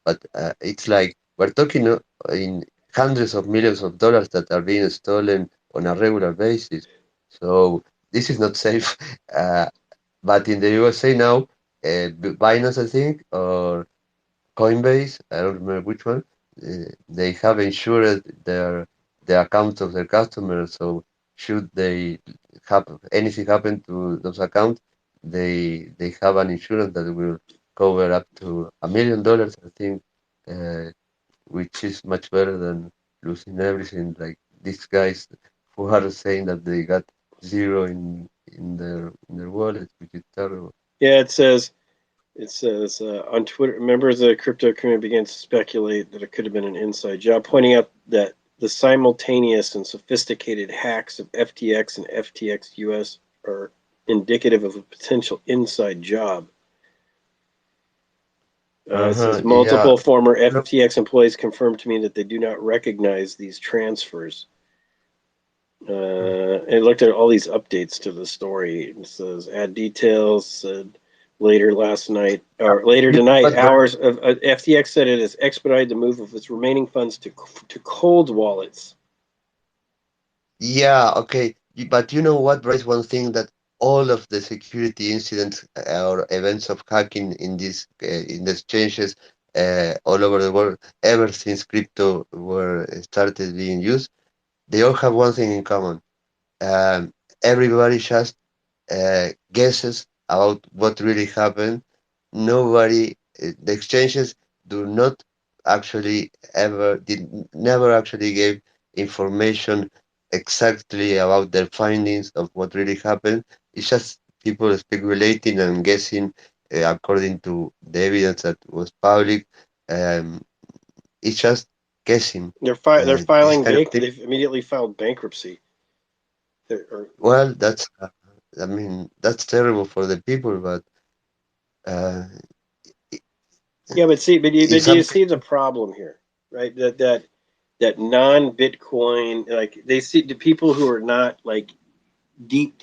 but it's like we're talking in hundreds of millions of dollars that are being stolen on a regular basis. So this is not safe. Uh, but in the USA now, Binance I think or Coinbase, I don't remember which one, they have insured the accounts of their customers. So should they have anything happen to those accounts, they have an insurance that will cover up to $1 million, I think, uh, which is much better than losing everything. Like these guys who are saying that they got zero in their wallet, which is terrible. Yeah, it says on Twitter, members of the crypto community began to speculate that it could have been an inside job, pointing out that the simultaneous and sophisticated hacks of FTX and FTX US are indicative of a potential inside job. It says Yeah. multiple former FTX employees confirmed to me that they do not recognize these transfers. And looked at all these updates to the story. It says add details. Said later last night or later You know tonight, what, Brad? hours of FTX said it has expedited the move of its remaining funds to cold wallets. Yeah, okay. But you know what, Bryce? One thing that all of the security incidents or events of hacking in the exchanges all over the world, ever since crypto were started being used, they all have one thing in common. Um, Everybody just guesses about what really happened. Nobody, the exchanges do not actually never actually gave information exactly about their findings of what really happened. It's just people speculating and guessing according to the evidence that was public. Um, it's just guessing. They're This filing kind of bank. thing. They've immediately filed bankruptcy. Or, Well, I mean, that's terrible for the people, but uh, yeah, in but you some see the cases, problem here, right? That non-Bitcoin, like they see the people who are not like deep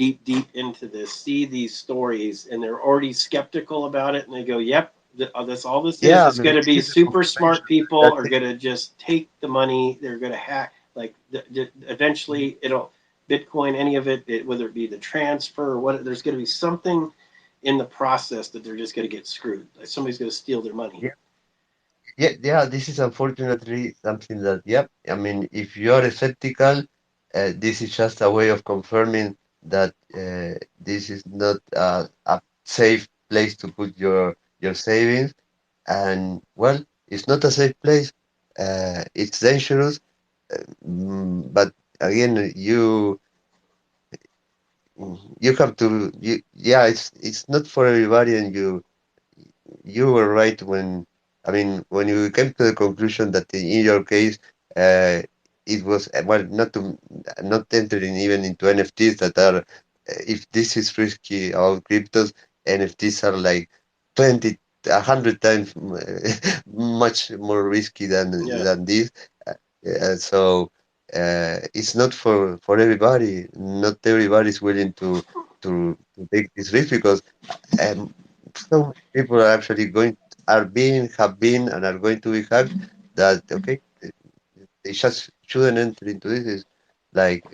into this see these stories and they're already skeptical about it and they go, "Yep, that's all this is. yeah, I It's mean, going to be this is a super smart confirmation people that are going to just take the money. They're going to hack like eventually it'll Bitcoin, any of it, whether it be the transfer or what. There's going to be something in the process that they're just going to get screwed. Like somebody's going to steal their money." yeah, yeah, this is unfortunately something that, yep, I mean, if you are skeptical, this is just a way of confirming that this is not a safe place to put your savings. And well, it's not a safe place. It's dangerous. But again, you have to, yeah, it's not for everybody, and you were right when, I mean, when you came to the conclusion that in your case, uh, it was well not entering even into NFTs that are, if this is risky about cryptos, NFTs are like 20, 100 times much more risky Yeah. than this. So it's not for everybody. Not everybody is willing to take this risk because um, some people are actually have been, and are going to be hacked. That okay, they just shouldn't enter into this. Is like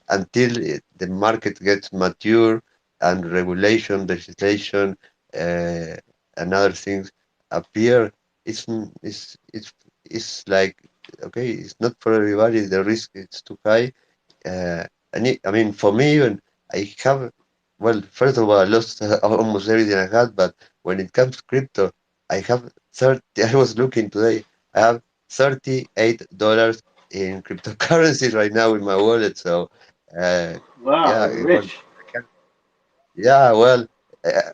until the market gets mature and regulation, legislation, uh, and other things appear. It's like okay, it's not for everybody. The risk is too high. Uh, I mean, for me, even I have, well, first of all, I lost almost everything I had, but when it comes to crypto, I have 30, I was looking today, I have $38 in cryptocurrency right now in my wallet. So, uh, Wow, yeah, you're it was. rich. Yeah, well,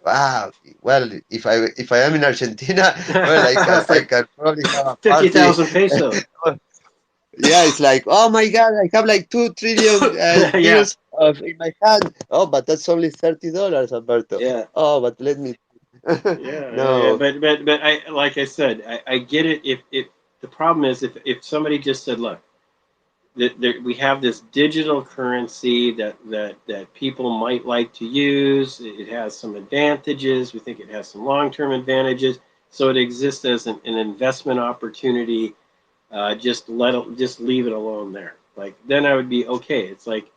wow. Well, if I am in Argentina, well, It's I like can probably have a party. 50,000 pesos. Yeah, it's like, oh my God, I have like 2 trillion Yeah, bills of in my hand. Oh, but that's only $30, Alberto. yeah. Oh, but let me. Yeah, No. but I like I said, I get it. If the problem is if somebody just said, look, we have this digital currency that people might like to use. It has some advantages. We think it has some long-term advantages. So it exists as an investment opportunity. Just leave it alone there. Like then I would be okay. It's like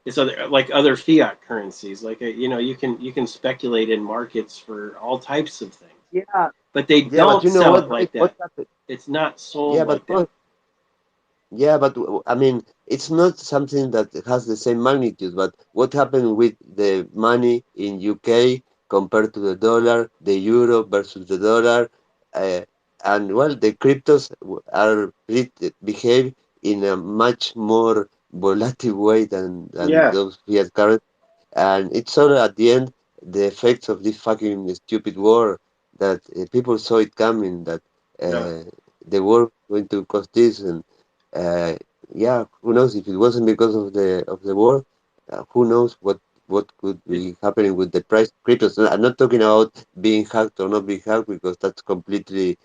it's other fiat currencies. Like you can speculate in markets for all types of things, Yeah, but they yeah, but don't you know sell it what, Mike? like What that. happened? It's not sold Yeah, but like that. yeah, but I mean, it's not something that has the same magnitude. But what happened with the money in UK compared to the dollar, the euro versus the dollar, uh, and well, the cryptos behave in a much more volatile way than Yeah, those fiat currencies. And it's all at the end the effects of this fucking stupid war that people saw it coming that yeah. uh, the war was going to cost this and uh, yeah, who knows if it wasn't because of the war, who knows what could It, be happening with the price of cryptos. I'm not talking about being hacked or not being hacked because that's completely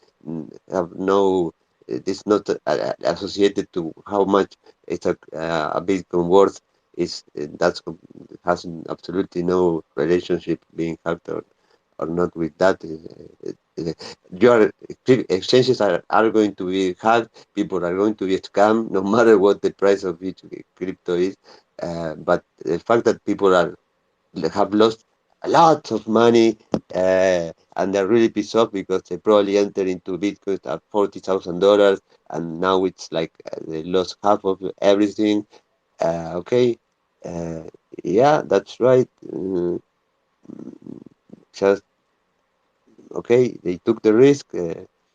have no. It's not associated to how much it's a Bitcoin worth. Is that's has absolutely no relationship being hacked or not with that. Your exchanges are going to be hacked. People are going to be scammed no matter what the price of each crypto is. But the fact that people have lost a lot of money and they're really pissed off because they probably entered into Bitcoin at $40,000 and now it's like they lost half of everything. Okay, uh, yeah, that's right. Just okay, they took the risk.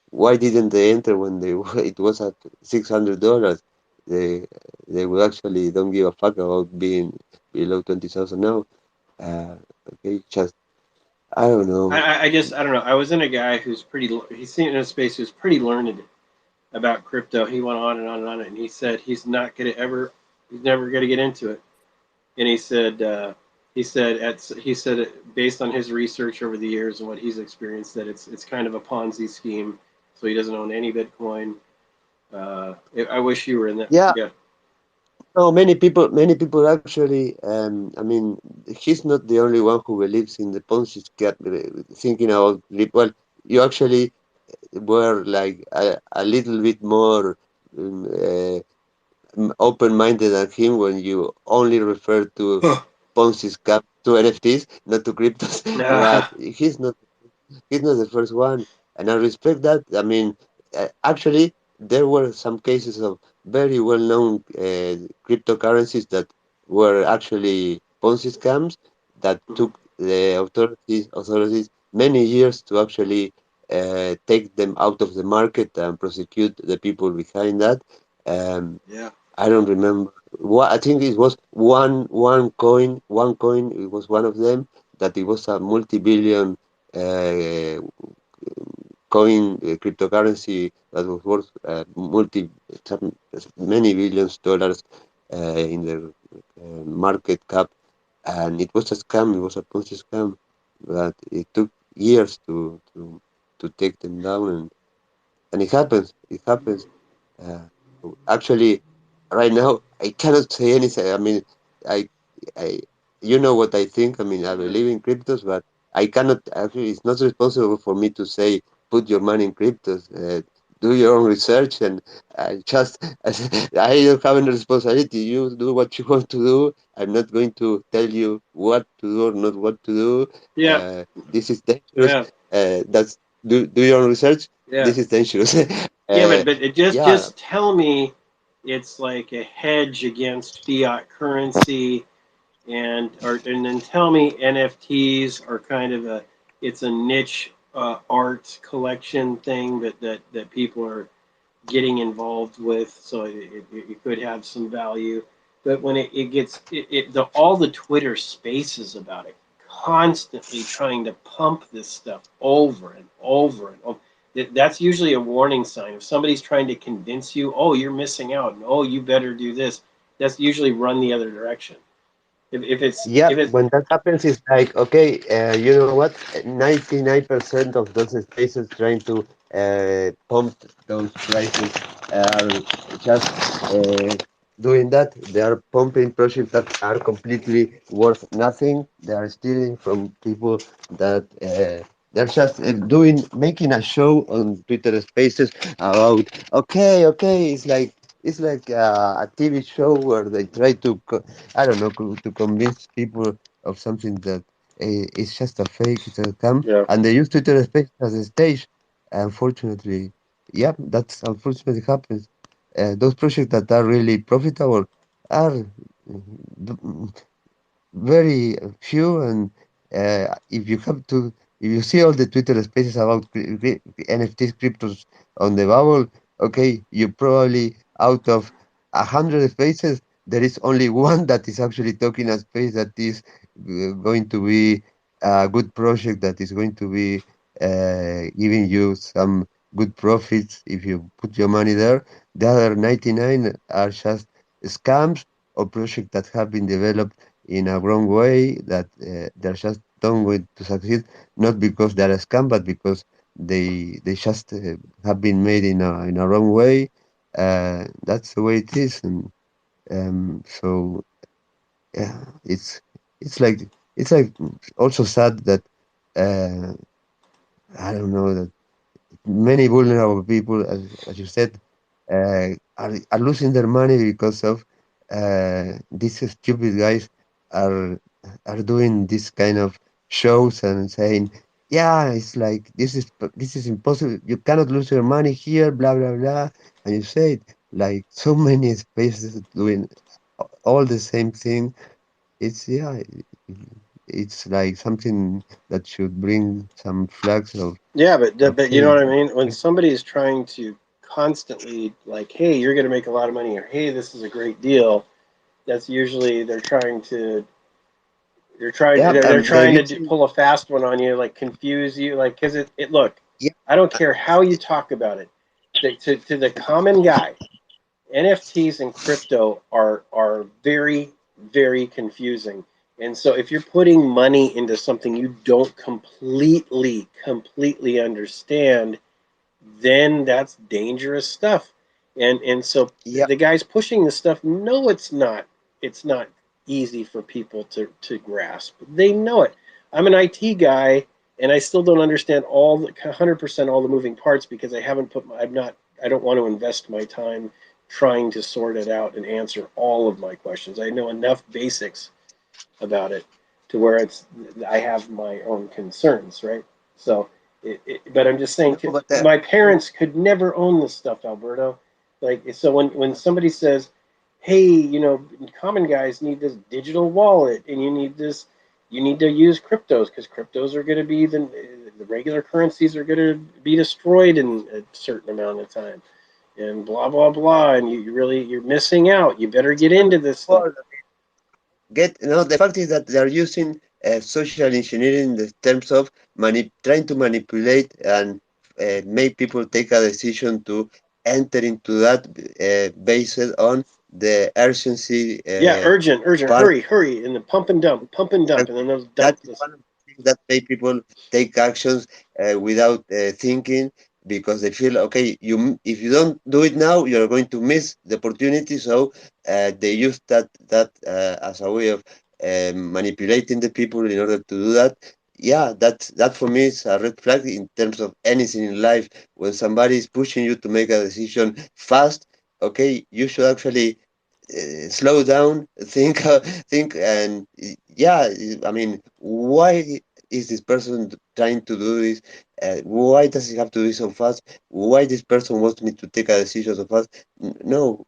Why didn't they enter when they it was at $600? They they would actually don't give a fuck about being below 20,000 now. Uh, okay, just I don't know. I don't know. I was in a guy who's he's seen in a space who's pretty learned about crypto. He went on and on and on, and he said he's never gonna get into it. And he said based on his research over the years and what he's experienced that it's kind of a Ponzi scheme. So he doesn't own any Bitcoin. I wish you were in that. Yeah, Yeah. no, many people actually. I mean, he's not the only one who believes in the Ponzi scheme. Thinking about well, you actually were like a little bit more. Um, uh, open-minded than him when you only refer to Ponzi scam to NFTs, not to cryptos. Nah. But he's not the first one, and I respect that. I mean, actually, there were some cases of very well-known cryptocurrencies that were actually Ponzi scams that Mhm. took the authorities many years to actually take them out of the market and prosecute the people behind that. Um, Yeah. I don't remember. What I think it was one coin. It was one of them that it was a multi-billion uh, coin cryptocurrency that was worth many billions dollars in the market cap, and it was a scam. It was a Ponzi scam, but it took years to take them down, and it happens. It happens. Uh, actually, right now I cannot say anything. I mean, I, I, you know what I think. I mean, I Mhm. believe in cryptos, but I cannot. Actually, it's not responsible for me to say put your money in cryptos. Do your own research, and just I don't have any responsibility. You do what you want to do. I'm not going to tell you what to do or not what to do. Yeah. This is dangerous. Yeah. That's do your own research. Yeah. This is dangerous. Yeah. uh, But yeah, just tell me it's like a hedge against fiat currency and then tell me NFTs are kind of a niche art collection thing that people are getting involved with, so it could have some value. But when it gets all the Twitter spaces about it, constantly trying to pump this stuff over and over and over. That's usually a warning sign. If somebody's trying to convince you, oh, you're missing out, and oh, you better do this, that's usually run the other direction. Yeah, If it's when that happens, it's like, okay, you know what? 99% of those spaces trying to pump those prices are just doing that. They are pumping projects that are completely worth nothing. They are stealing from people that they're just making a show on Twitter Spaces about, okay, it's like a TV show where they try to I don't know, to convince people of something that it's just a fake, it's a scam, yeah. and they use Twitter Space as a stage. Unfortunately, yeah, that's unfortunately happens. Those projects that are really profitable are very few, and if you have to if you see all the Twitter spaces about NFTs cryptos on the bubble, okay, you probably out of 100 spaces there is only one that is actually talking a space that is going to be a good project that is going to be giving you some good profits if you put your money there. The other 99 are just scams or projects that have been developed in a wrong way that they're just don't going to succeed, not because they're a scam, but because they just have been made in a wrong way. That's the way it is, and so yeah, it's like it's like also sad that uh, I don't know that many vulnerable people, as you said, are losing their money because of these stupid guys are are doing this kind of shows and saying, "Yeah, it's like this is impossible. You cannot lose your money here." Blah blah blah, and you say it like so many spaces doing all the same thing. It's yeah, it's like something that should bring some flags of Yeah, but you know okay. what I mean? When somebody is trying to constantly like, hey, you're going to make a lot of money, or hey, this is a great deal, that's usually Yeah, they're they're trying to using pull a fast one on you, like confuse you, like because it look, yeah, I don't care how you talk about it, to the common guy, NFTs and crypto are very confusing. And so if you're putting money into something you don't completely understand, then that's dangerous stuff. And so yeah, the guys pushing this stuff know it's not easy for people to grasp. They know it. I'm an IT guy and I still don't understand all the 100% all the moving parts because I don't want to invest my time trying to sort it out and answer all of my questions. I know enough basics about it to where I have my own concerns, right? So, but I'm just saying, no, but my parents could never own this stuff, Alberto. Like, so when somebody says, "Hey, common guys need this digital wallet, and you need to use cryptos because cryptos are going to be the regular currencies are going to be destroyed in a certain amount of time." And blah blah blah, and you're missing out. You better get into this stuff. well, get no. The fact is that they are using social engineering in the terms of trying to manipulate and make people take a decision to enter into that based on the urgency Yeah, urgent, part. hurry, and the pump and dump, and then those That dump is this. one of the things that make people take actions without thinking because they feel okay. If you don't do it now, you're going to miss the opportunity. So they use that as a way of manipulating the people in order to do that. Yeah, that for me is a red flag in terms of anything in life. When somebody is pushing you to make a decision fast, okay, you should actually slow down, think, and yeah, I mean, why is this person trying to do this? Why does he have to do it so fast? Why this person wants me to take a decision so fast? No,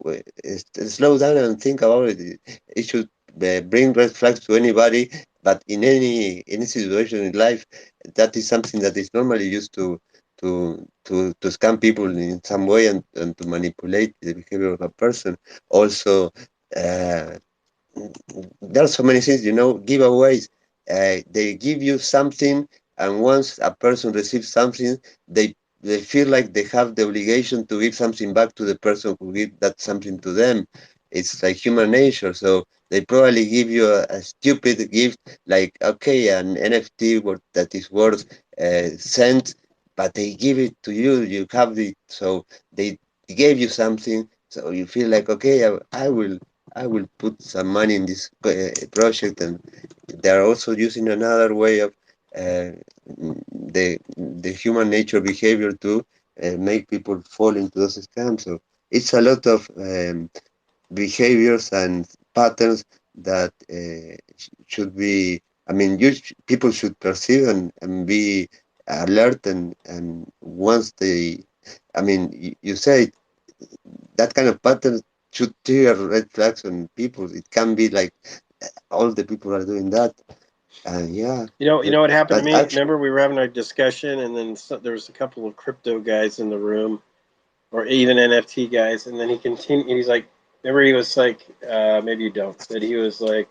slow down and think about it. It should bring red flags to anybody, but in any situation in life, that is something that is normally used to scam people in some way and to manipulate the behavior of a person. Also, uh, there are so many things, giveaways. They give you something, and once a person receives something, they feel like they have the obligation to give something back to the person who give that something to them. It's like human nature. So they probably give you a stupid gift, like, okay, an NFT that is worth cents, but they give it to you. You have it, so they gave you something. So you feel like, okay, I will put some money in this project, and they're also using another way of uh, the human nature behavior to make people fall into those scams. So it's a lot of behaviors and patterns that should be. I mean, people should perceive and be alert, and once they, I mean, you say that kind of pattern should trigger red flags on people. It can be like all the people are doing that, and yeah, You know what happened to but me? actually, Remember we were having a discussion, and then there was a couple of crypto guys in the room, or even NFT guys, and then he continued. He's like, remember he was like, maybe you don't, but he was like,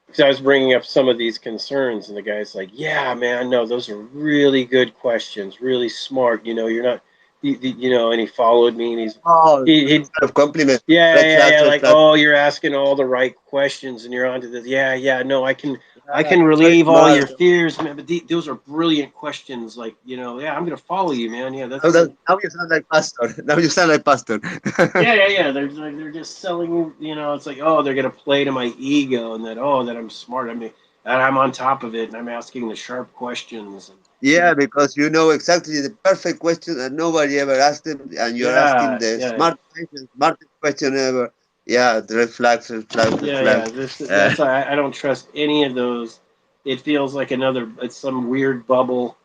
because I was bringing up some of these concerns, and the guy's like, "Yeah, man, no, those are really good questions, really smart. You're not, and he followed me, and oh, he kind of compliment, yeah, red yeah, flags, yeah. red Like, flags. oh, you're asking all the right questions, and you're onto this. Yeah, yeah. No, I Yeah, can it's very relieve all smart. your fears, man. But those are brilliant questions. Like, yeah, I'm gonna follow you, man. Yeah, Now, that's it. now you sound like pastor. Now you sound like pastor. Yeah, yeah, yeah. They're just selling you. It's like, oh, they're gonna play to my ego, and that I'm smart. I mean, and I'm on top of it, and I'm asking the sharp questions. And Yeah, because you know exactly the perfect question and nobody ever asked them, and you're asking yeah, the yeah, smartest question ever. Yeah, the red flags, red flags, red yeah, yeah. flags. That's I don't trust any of those. It feels like it's some weird bubble,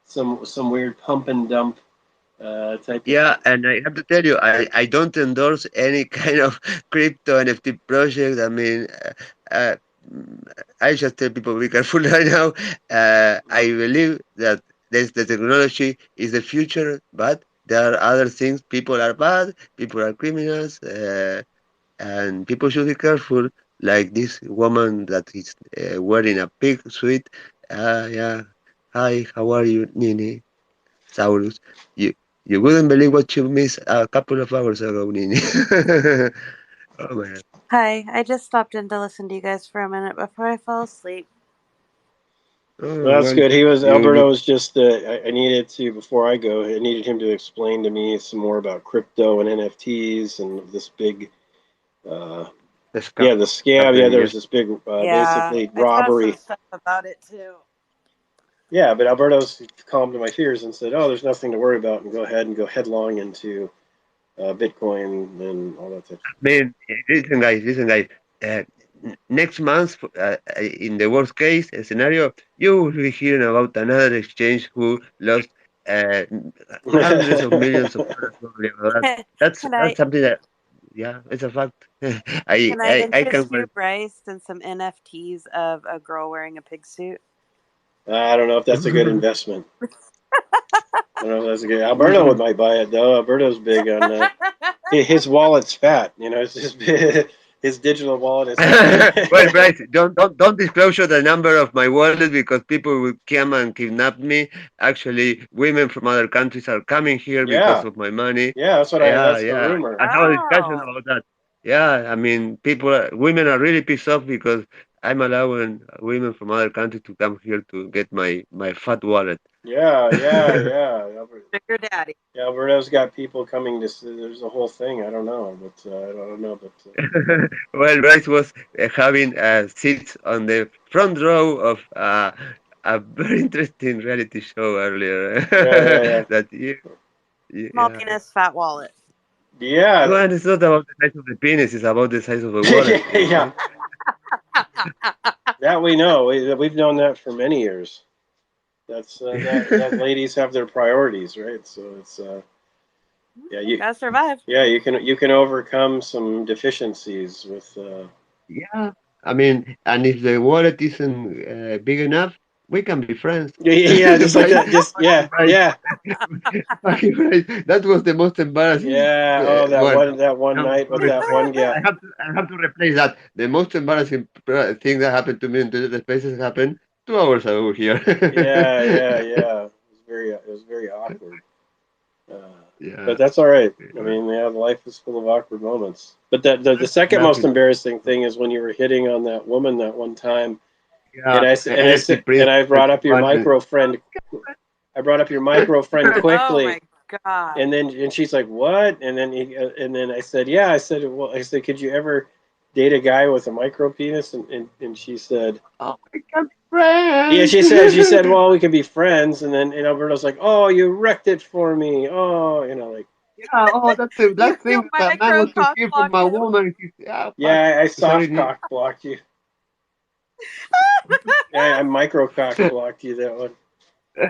some weird pump and dump type of Yeah, thing. and I have to tell you, I don't endorse any kind of crypto NFT project. I mean, uh, mm, I just tell people be careful right now. I believe that the technology is the future, but there are other things. People are bad, people are criminals, and people should be careful. Like this woman that is wearing a pig suit. Yeah. Hi, how are you, Nini? Saurus. You you wouldn't believe what you missed a couple of hours ago, Nini. Oh my god. Hi, I just stopped in to listen to you guys for a minute before I fell asleep. Oh Well, that's well, good. He was you Alberto was just. I needed to before I go. I needed him to explain to me some more about crypto and NFTs and this big. Uh, the scam yeah, the scam. Yeah, happening. there Yeah. was this big, Yeah, basically I've got some robbery. stuff about it too. Yeah, but Alberto's calmed my fears and said, "Oh, there's nothing to worry about, and go ahead and go headlong into Bitcoin and all that type of I mean, listen, guys. Uh, Next month, in the worst case scenario, you will be hearing about another exchange who lost uh, hundreds of millions of stuff." dollars probably about that. That's Can that's I something that, yeah, it's a fact. I can I I I interest can. you, Bryce, in some NFTs of a girl wearing a pig suit? I don't know if that's a good investment. I don't know if that's a good. Alberto might buy it though. Alberto's big on. His wallet's fat. It's just his digital wallet is Well, fat. Bryce, don't disclose the number of my wallet because people will come and kidnap me. Actually, women from other countries are coming here because Yeah, of my money. yeah. Yeah, That's the yeah. rumor. I have a discussion Oh, about that. Yeah, I mean, women are really pissed off because I'm allowing women from other countries to come here to get my fat wallet. Yeah, yeah, yeah. sugar daddy. Yeah, Alberto's got people coming to. There's a whole thing. I don't know, but I don't know, but Well, Bryce was having seats on the front row of a very interesting reality show earlier. yeah, yeah, That Small yeah. penis, fat wallet. yeah, Well, it's not about the size of the penis; it's about the size of the wallet. yeah, yeah. That we know. We've known that for many years. That's that ladies have their priorities, right? So it's yeah, Gotta survive. you can overcome some deficiencies with Yeah, I mean, and if the wallet isn't big enough, we can be friends. Yeah, just like Bryce, that. Just yeah, Bryce, yeah, Bryce, that was the most embarrassing yeah. Oh, one. that one No, night with sorry. that one guy. I have to replace that. The most embarrassing thing that happened to me in the spaces happened 2 hours ago here. Yeah, yeah, yeah. It was very awkward. Uh, Yeah. but that's all right. I mean, yeah, life is full of awkward moments. But the second most Exactly. embarrassing thing is when you were hitting on that woman that one time, Yeah. Elsie and Prince. I brought up your One. micro friend. I brought up your micro friend Oh quickly, my god. and she's like, "What?" And then I said, "Yeah." I said, "Well," I said, "Could you ever date a guy with a micro penis?" And she said, Oh, we can be "Yeah." friends. She said, "Well, we could be friends." And Alberto's like, "Oh, you wrecked it for me." Oh, like. Yeah, oh, that's the You last thing that a man micro wants to cock hear from blocked a him. woman. Yeah, fuck. Yeah, I Sorry, soft cock blocked you. Yeah, I micro cock blocked you that one.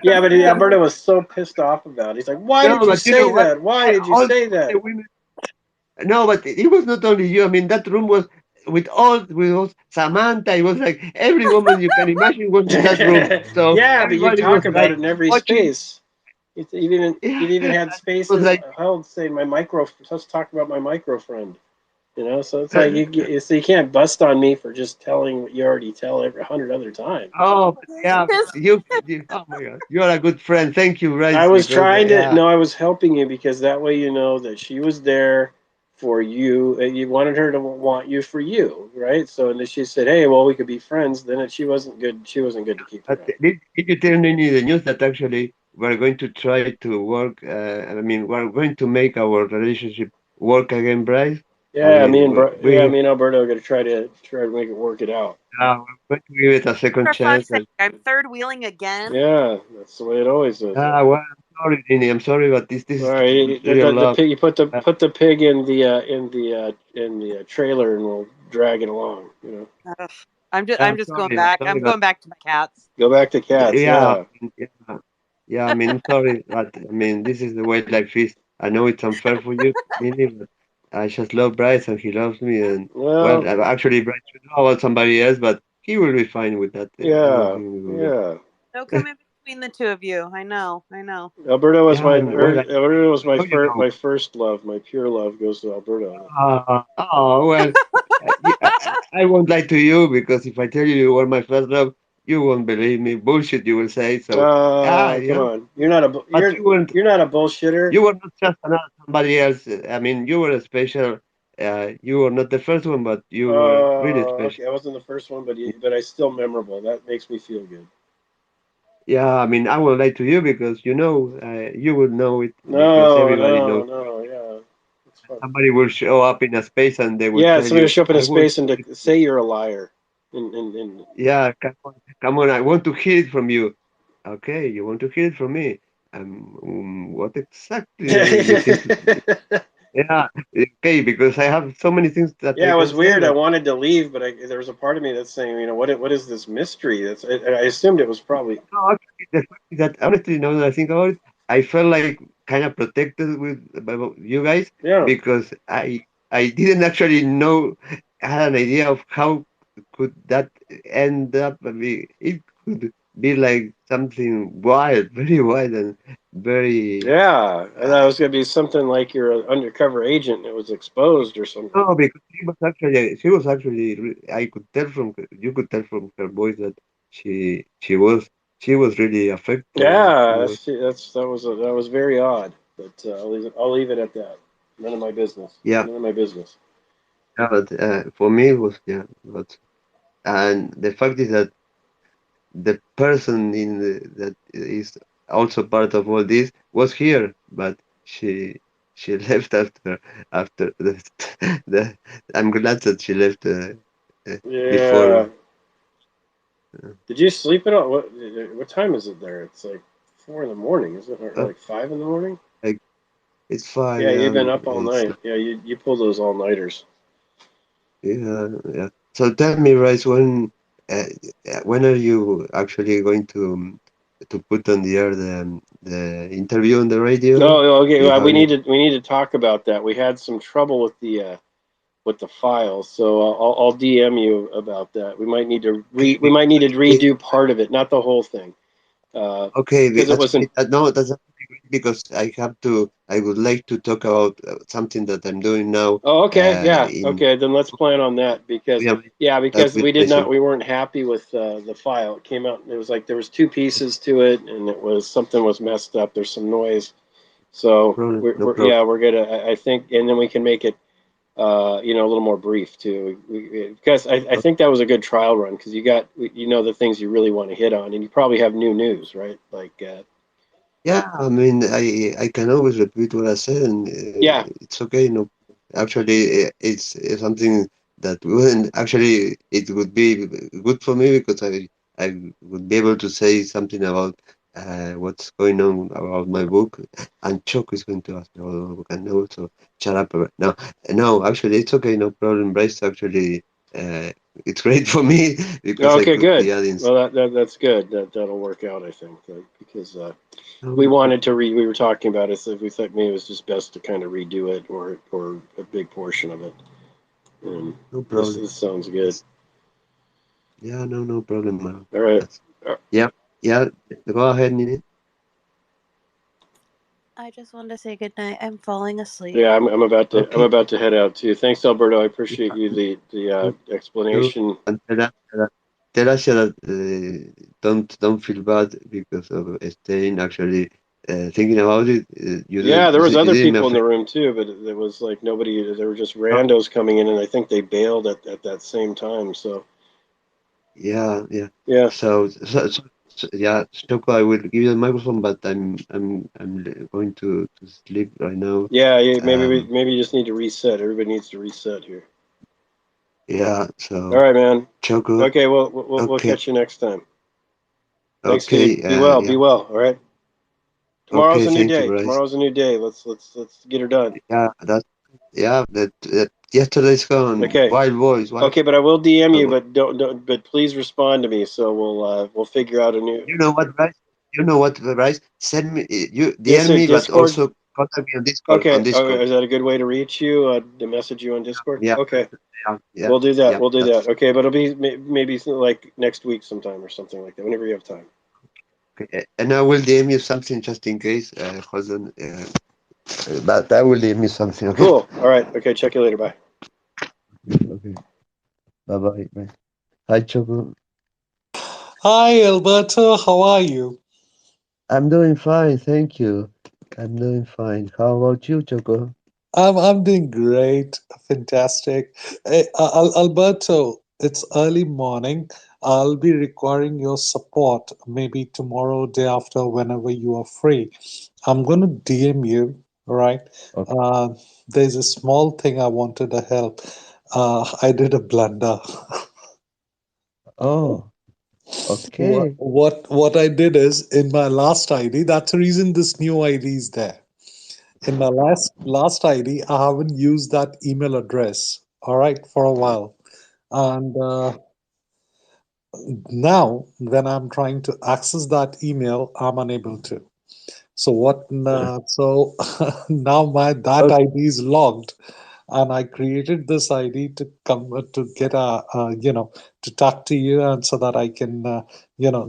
Yeah, but Alberto was so pissed off about it. He's like, "Why no, did you but you know say what? that? Why did you All say the that?" women. No, but it was not only you. I mean, that room was with all Samantha. It was like every woman you can imagine was in that room. So Yeah, but you everybody was talk about like it in every watching. space. It even had It was spaces like, held saying my micro. Let's talk about my micro friend. So it's like so you can't bust on me for just telling what you already tell every 100 other times. oh, but yeah, His you. Oh my God, you are a good friend. Thank you, I Bryce, was because trying to. yeah. No, I was helping you because that way you know that she was there for you. And you wanted her to want you for you, right? So and then she said, "Hey, well, we could be friends." Then she wasn't good. She wasn't good to keep around. Did you tell any the news that actually we're going to try to work? I mean, we're going to make our relationship work again, Bryce. I Yeah, mean, me and Alberto are gonna try to make it work it out. we're going to give it a second for fuck's chance. sake, I'm third wheeling again. Yeah, that's the way it always is. Well, I'm sorry, Dini. I'm sorry, but this All is right, real the love. pig. You Uh, put the pig in the trailer, and we'll drag it along. Ugh. I'm just yeah, I'm I'm just going sorry. I'm back. I'm sorry, but going back to my cats. Go back to cats. yeah, Yeah. yeah, yeah. I mean, I'm sorry, but I mean, this is the way life is. I know it's unfair for you, Dini, but I just love Bryce and he loves me. And well, Well, actually, Bryce should know about somebody else, but he will be fine with that. yeah, Everything will be yeah. No coming between the two of you. I know. I know. yeah. And well, Alberto was I know you know. my first love. My pure love goes to Alberto. Oh, well, I won't lie to you because if I tell you you were my first love, you won't believe me. Bullshit, you will say. So, Come yeah. on. But You're not a bullshitter. you were not just another somebody else. I mean, you were a special. You were not the first one, but you were really special. Okay. I wasn't the first one, but I still memorable. That makes me feel good. Yeah, I mean, I won't lie to you because you will know it because No, everybody no, knows. no. Yeah, it's fun. Somebody will show up in a space and they will Yeah, tell somebody will you, show up in a I want space to and hear to it. say you're a liar. And Yeah, come on, I want to hear it from you. Okay, you want to hear it from me. What exactly you think to say? Yeah, okay, because I have so many things that Yeah, I it can was say, weird. I but wanted to leave, but there was a part of me that's saying, what is this mystery? I assumed it was probably. no, actually, the fact is that honestly, now that I think about it, I felt like kind of protected by you guys Yeah, because I didn't actually know, I had an idea of how could that end up. I mean, it could be like something wild, very wild, and very. yeah. I thought it Uh, was gonna be something like you're an undercover agent and it was exposed or something. no, because she was actually. I could tell from you could tell from her voice that she was really affected. She Yeah, was. that was very odd. But I'll leave it at that. None of my business. Yeah. None of my business. Yeah, but for me it was yeah. But and the fact is that the person that is also part of all this was here, but she left after the. I'm glad that she left Yeah. before. Did you sleep at all? What time is it there? It's like 4 in the morning, isn't it? Or Uh, like 5 in the morning? like it's fine. Yeah, you've been up all It's night. Yeah, you pull those all nighters. yeah, yeah. So tell me, Rice, uh, when are you actually going to put on the air the interview on the radio? No, okay. You Well, have any? we need to talk about that. We had some trouble with with the files. So I'll DM you about that. We might need to we Okay, might need to okay, redo part of it, not the whole thing, okay, because it that's wasn't. great. No, that's actually great because I have to. I would like to talk about something that I'm doing now. Oh, okay, yeah, In okay. Then let's plan on that because yeah, yeah, that because would be we amazing. weren't happy with the file. It came out. It was like there was two pieces to it, and it was something was messed up. There's some noise. No So problem, no we're problem. yeah, we're gonna. I think, and then we can make it a little more brief too. Because I think that was a good trial run because you got the things you really want to hit on, and you probably have new news, right? Like, Yeah, I mean, I can always repeat what I said, and yeah, it's okay. No, actually, it's something that wouldn't actually it would be good for me because I would be able to say something about what's going on about my book, and Chuck is going to ask me, oh, and also shut up right now. No, actually, it's okay. No problem, Bryce. Actually, uh, it's great for me because I okay, could be good. adding. Well, that's good. That'll work out, I think, because No, we no wanted problem. to we were talking about it, so we thought maybe it was just best to kind of redo it or a big portion of it. And No this problem. sounds good. That's yeah, no problem, man. All right. That's yeah, yeah. Go ahead, Nini. I just wanted to say good night. I'm falling asleep. Yeah, I'm Okay. about to head out too. Thanks, Alberto. I appreciate Yeah, you the you, you explanation. and tell us that don't feel bad because of staying actually thinking about it. Yeah, there was You other didn't people in the affect. room too, but it was like nobody. There were just No, randos coming in, and I think they bailed at that same time. So yeah, yeah. yeah, So yeah, Stoko, I will give you the microphone, but going to sleep right now. yeah, yeah. Um, Maybe you just need to reset. Everybody needs to reset here. yeah. All So right, man. Choco, Okay, well we'll okay, catch you next time. Thanks, okay. dude. Be well. Be Yeah. well. All right. Tomorrow's Okay, a new thank you, day. Bryce. Tomorrow's a new day. Let's get her done. Yeah, that yesterday's gone. Okay. Wild boys, wild. Okay, but I will DM you, Boys. but don't but please respond to me so we'll figure out a new. You know what, Bryce? You know what, Bryce? Send me you Yes, DM sir. me, but Discord. also contact me on Discord. On Okay. Discord. Is that a good way to reach you? To message you on Discord? Yeah, Okay. yeah, yeah, We'll do that. yeah. We'll do that. That's Okay, but it'll be maybe like next week sometime or something like that. Whenever you have time. okay. And I will DM you something just in case. Hold on. But I will DM you something. Okay. Cool. All right. Okay. Check you later. Bye. Okay. Bye bye. Hi, Choco. Hi, Alberto. How are you? I'm doing fine, thank you. I'm doing fine. How about you, Choco? I'm doing great. Fantastic. Hey, Alberto, it's early morning. I'll be requiring your support maybe tomorrow, day after, whenever you are free. I'm going to DM you, all right? Okay. Uh, there's a small thing I wanted to help. I did a blunder. Oh, okay. What I did is in my last ID, that's the reason this new ID is there. In my last ID, I haven't used that email address, all right, for a while. And now, when I'm trying to access that email, I'm unable to. So what? So now my that Okay. ID is logged, and I created this ID to come to get to talk to you, and so that I can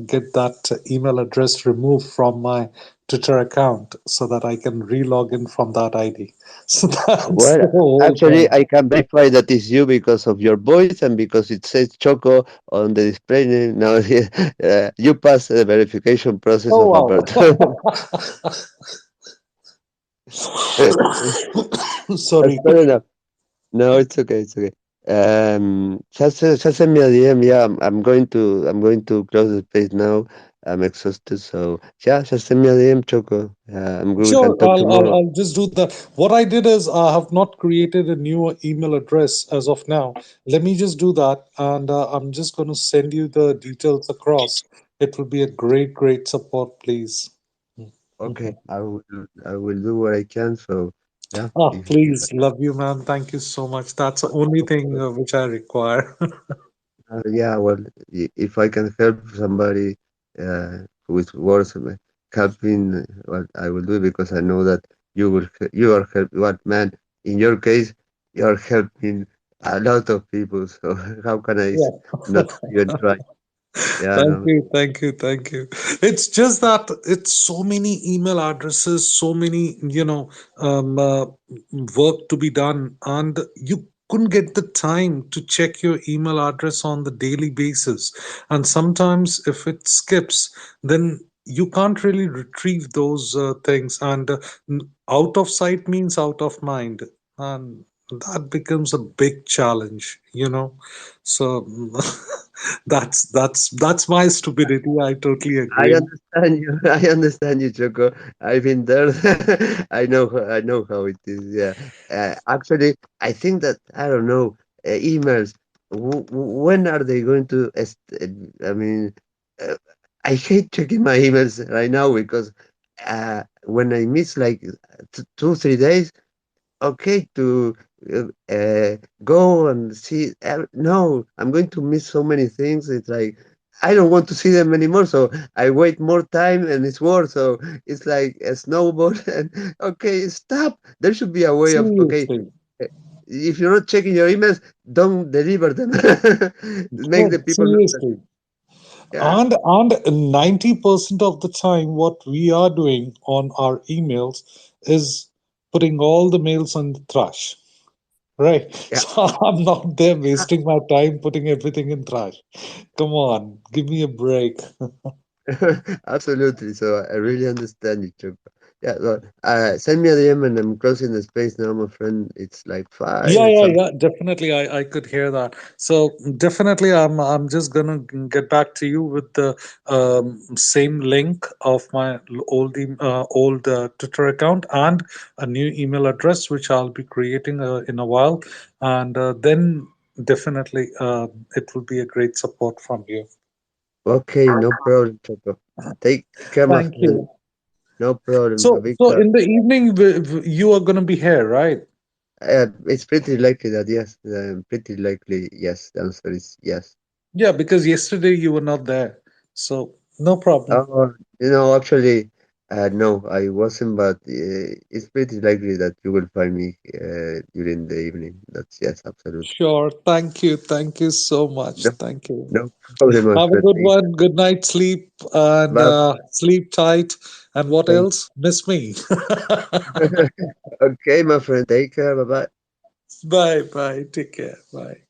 get that email address removed from my Twitter account, so that I can re-log in from that ID. So that's Well, the whole actually, point. I can verify that it's you because of your voice and because it says Choco on the display name. Now, you pass the verification process Oh of Alberto. wow! That's Sorry. fair enough. No, it's okay. It's okay. Just send me a DM. Yeah, I'm going to close the space now. I'm exhausted, so yeah, just send me a DM, Choco. I'm good. We can Sure, talk tomorrow. I'll just do that. What I did is I have not created a new email address as of now. Let me just do that, and I'm just going to send you the details across. It will be a great support, please. Okay, I will do what I can. So yeah, Oh, please, love you, man. Thank you so much. That's the only thing if which I require. Yeah, well, if I can help somebody with words, helping, well, I will do it because I know that you are help. What man? In your case, you are helping. a lot of people. So how can I Yeah. not even try? Yeah, Thank no. you, thank you, thank you. It's just that it's so many email addresses, so many, work to be done, and you couldn't get the time to check your email address on the daily basis. And sometimes, if it skips, then you can't really retrieve those things. And out of sight means out of mind, and that becomes a big challenge. So that's my stupidity. I totally I agree. understand you. I understand you, Choco. I've been there. I know how it is. Yeah. Actually, I think that I don't know emails. When are they going to? I mean, uh, I hate checking my emails right now because when I miss like 2 3 days, okay to go and see. No, I'm going to miss so many things. It's like I don't want to see them anymore, so I wait more time, and it's worse. So it's like a snowball. And okay, stop. There should be a way of okay. Seriously. eh, If you're not checking your emails, don't deliver them. Make the No, people know that. seriously. Yeah, And 90% of the time, what we are doing on our emails is putting all the mails on the trash. Right. yeah. So I'm not there wasting my time putting everything in trash. Come on, give me a break. Absolutely. So I really understand you, Chuck. Yeah. So, send me a DM, and I'm closing the space now, my friend. It's like Yeah, five yeah, something. yeah, definitely. I could hear that. So definitely, I'm just gonna get back to you with the same link of my old Twitter account and a new email address, which I'll be creating in a while, and then definitely it will be a great support from you. Okay, no problem, Choco. Take care, my Thank friend. you. No problem. A So, big so hug. in the evening, you are gonna be here, right? It's pretty likely that yes. Pretty likely yes. The answer is yes. Yeah, because yesterday you were not there, so no problem. Oh, actually, no, I wasn't, but it's pretty likely that you will find me during the evening. That's yes, absolutely. Sure. Thank you so much. No, Thank you. no problem, my Have a friend. good one. Good night, sleep, and Bye. sleep tight. And what Thank else? Miss me. Okay, my friend. Take care. Bye bye. Bye bye. Take care. Bye.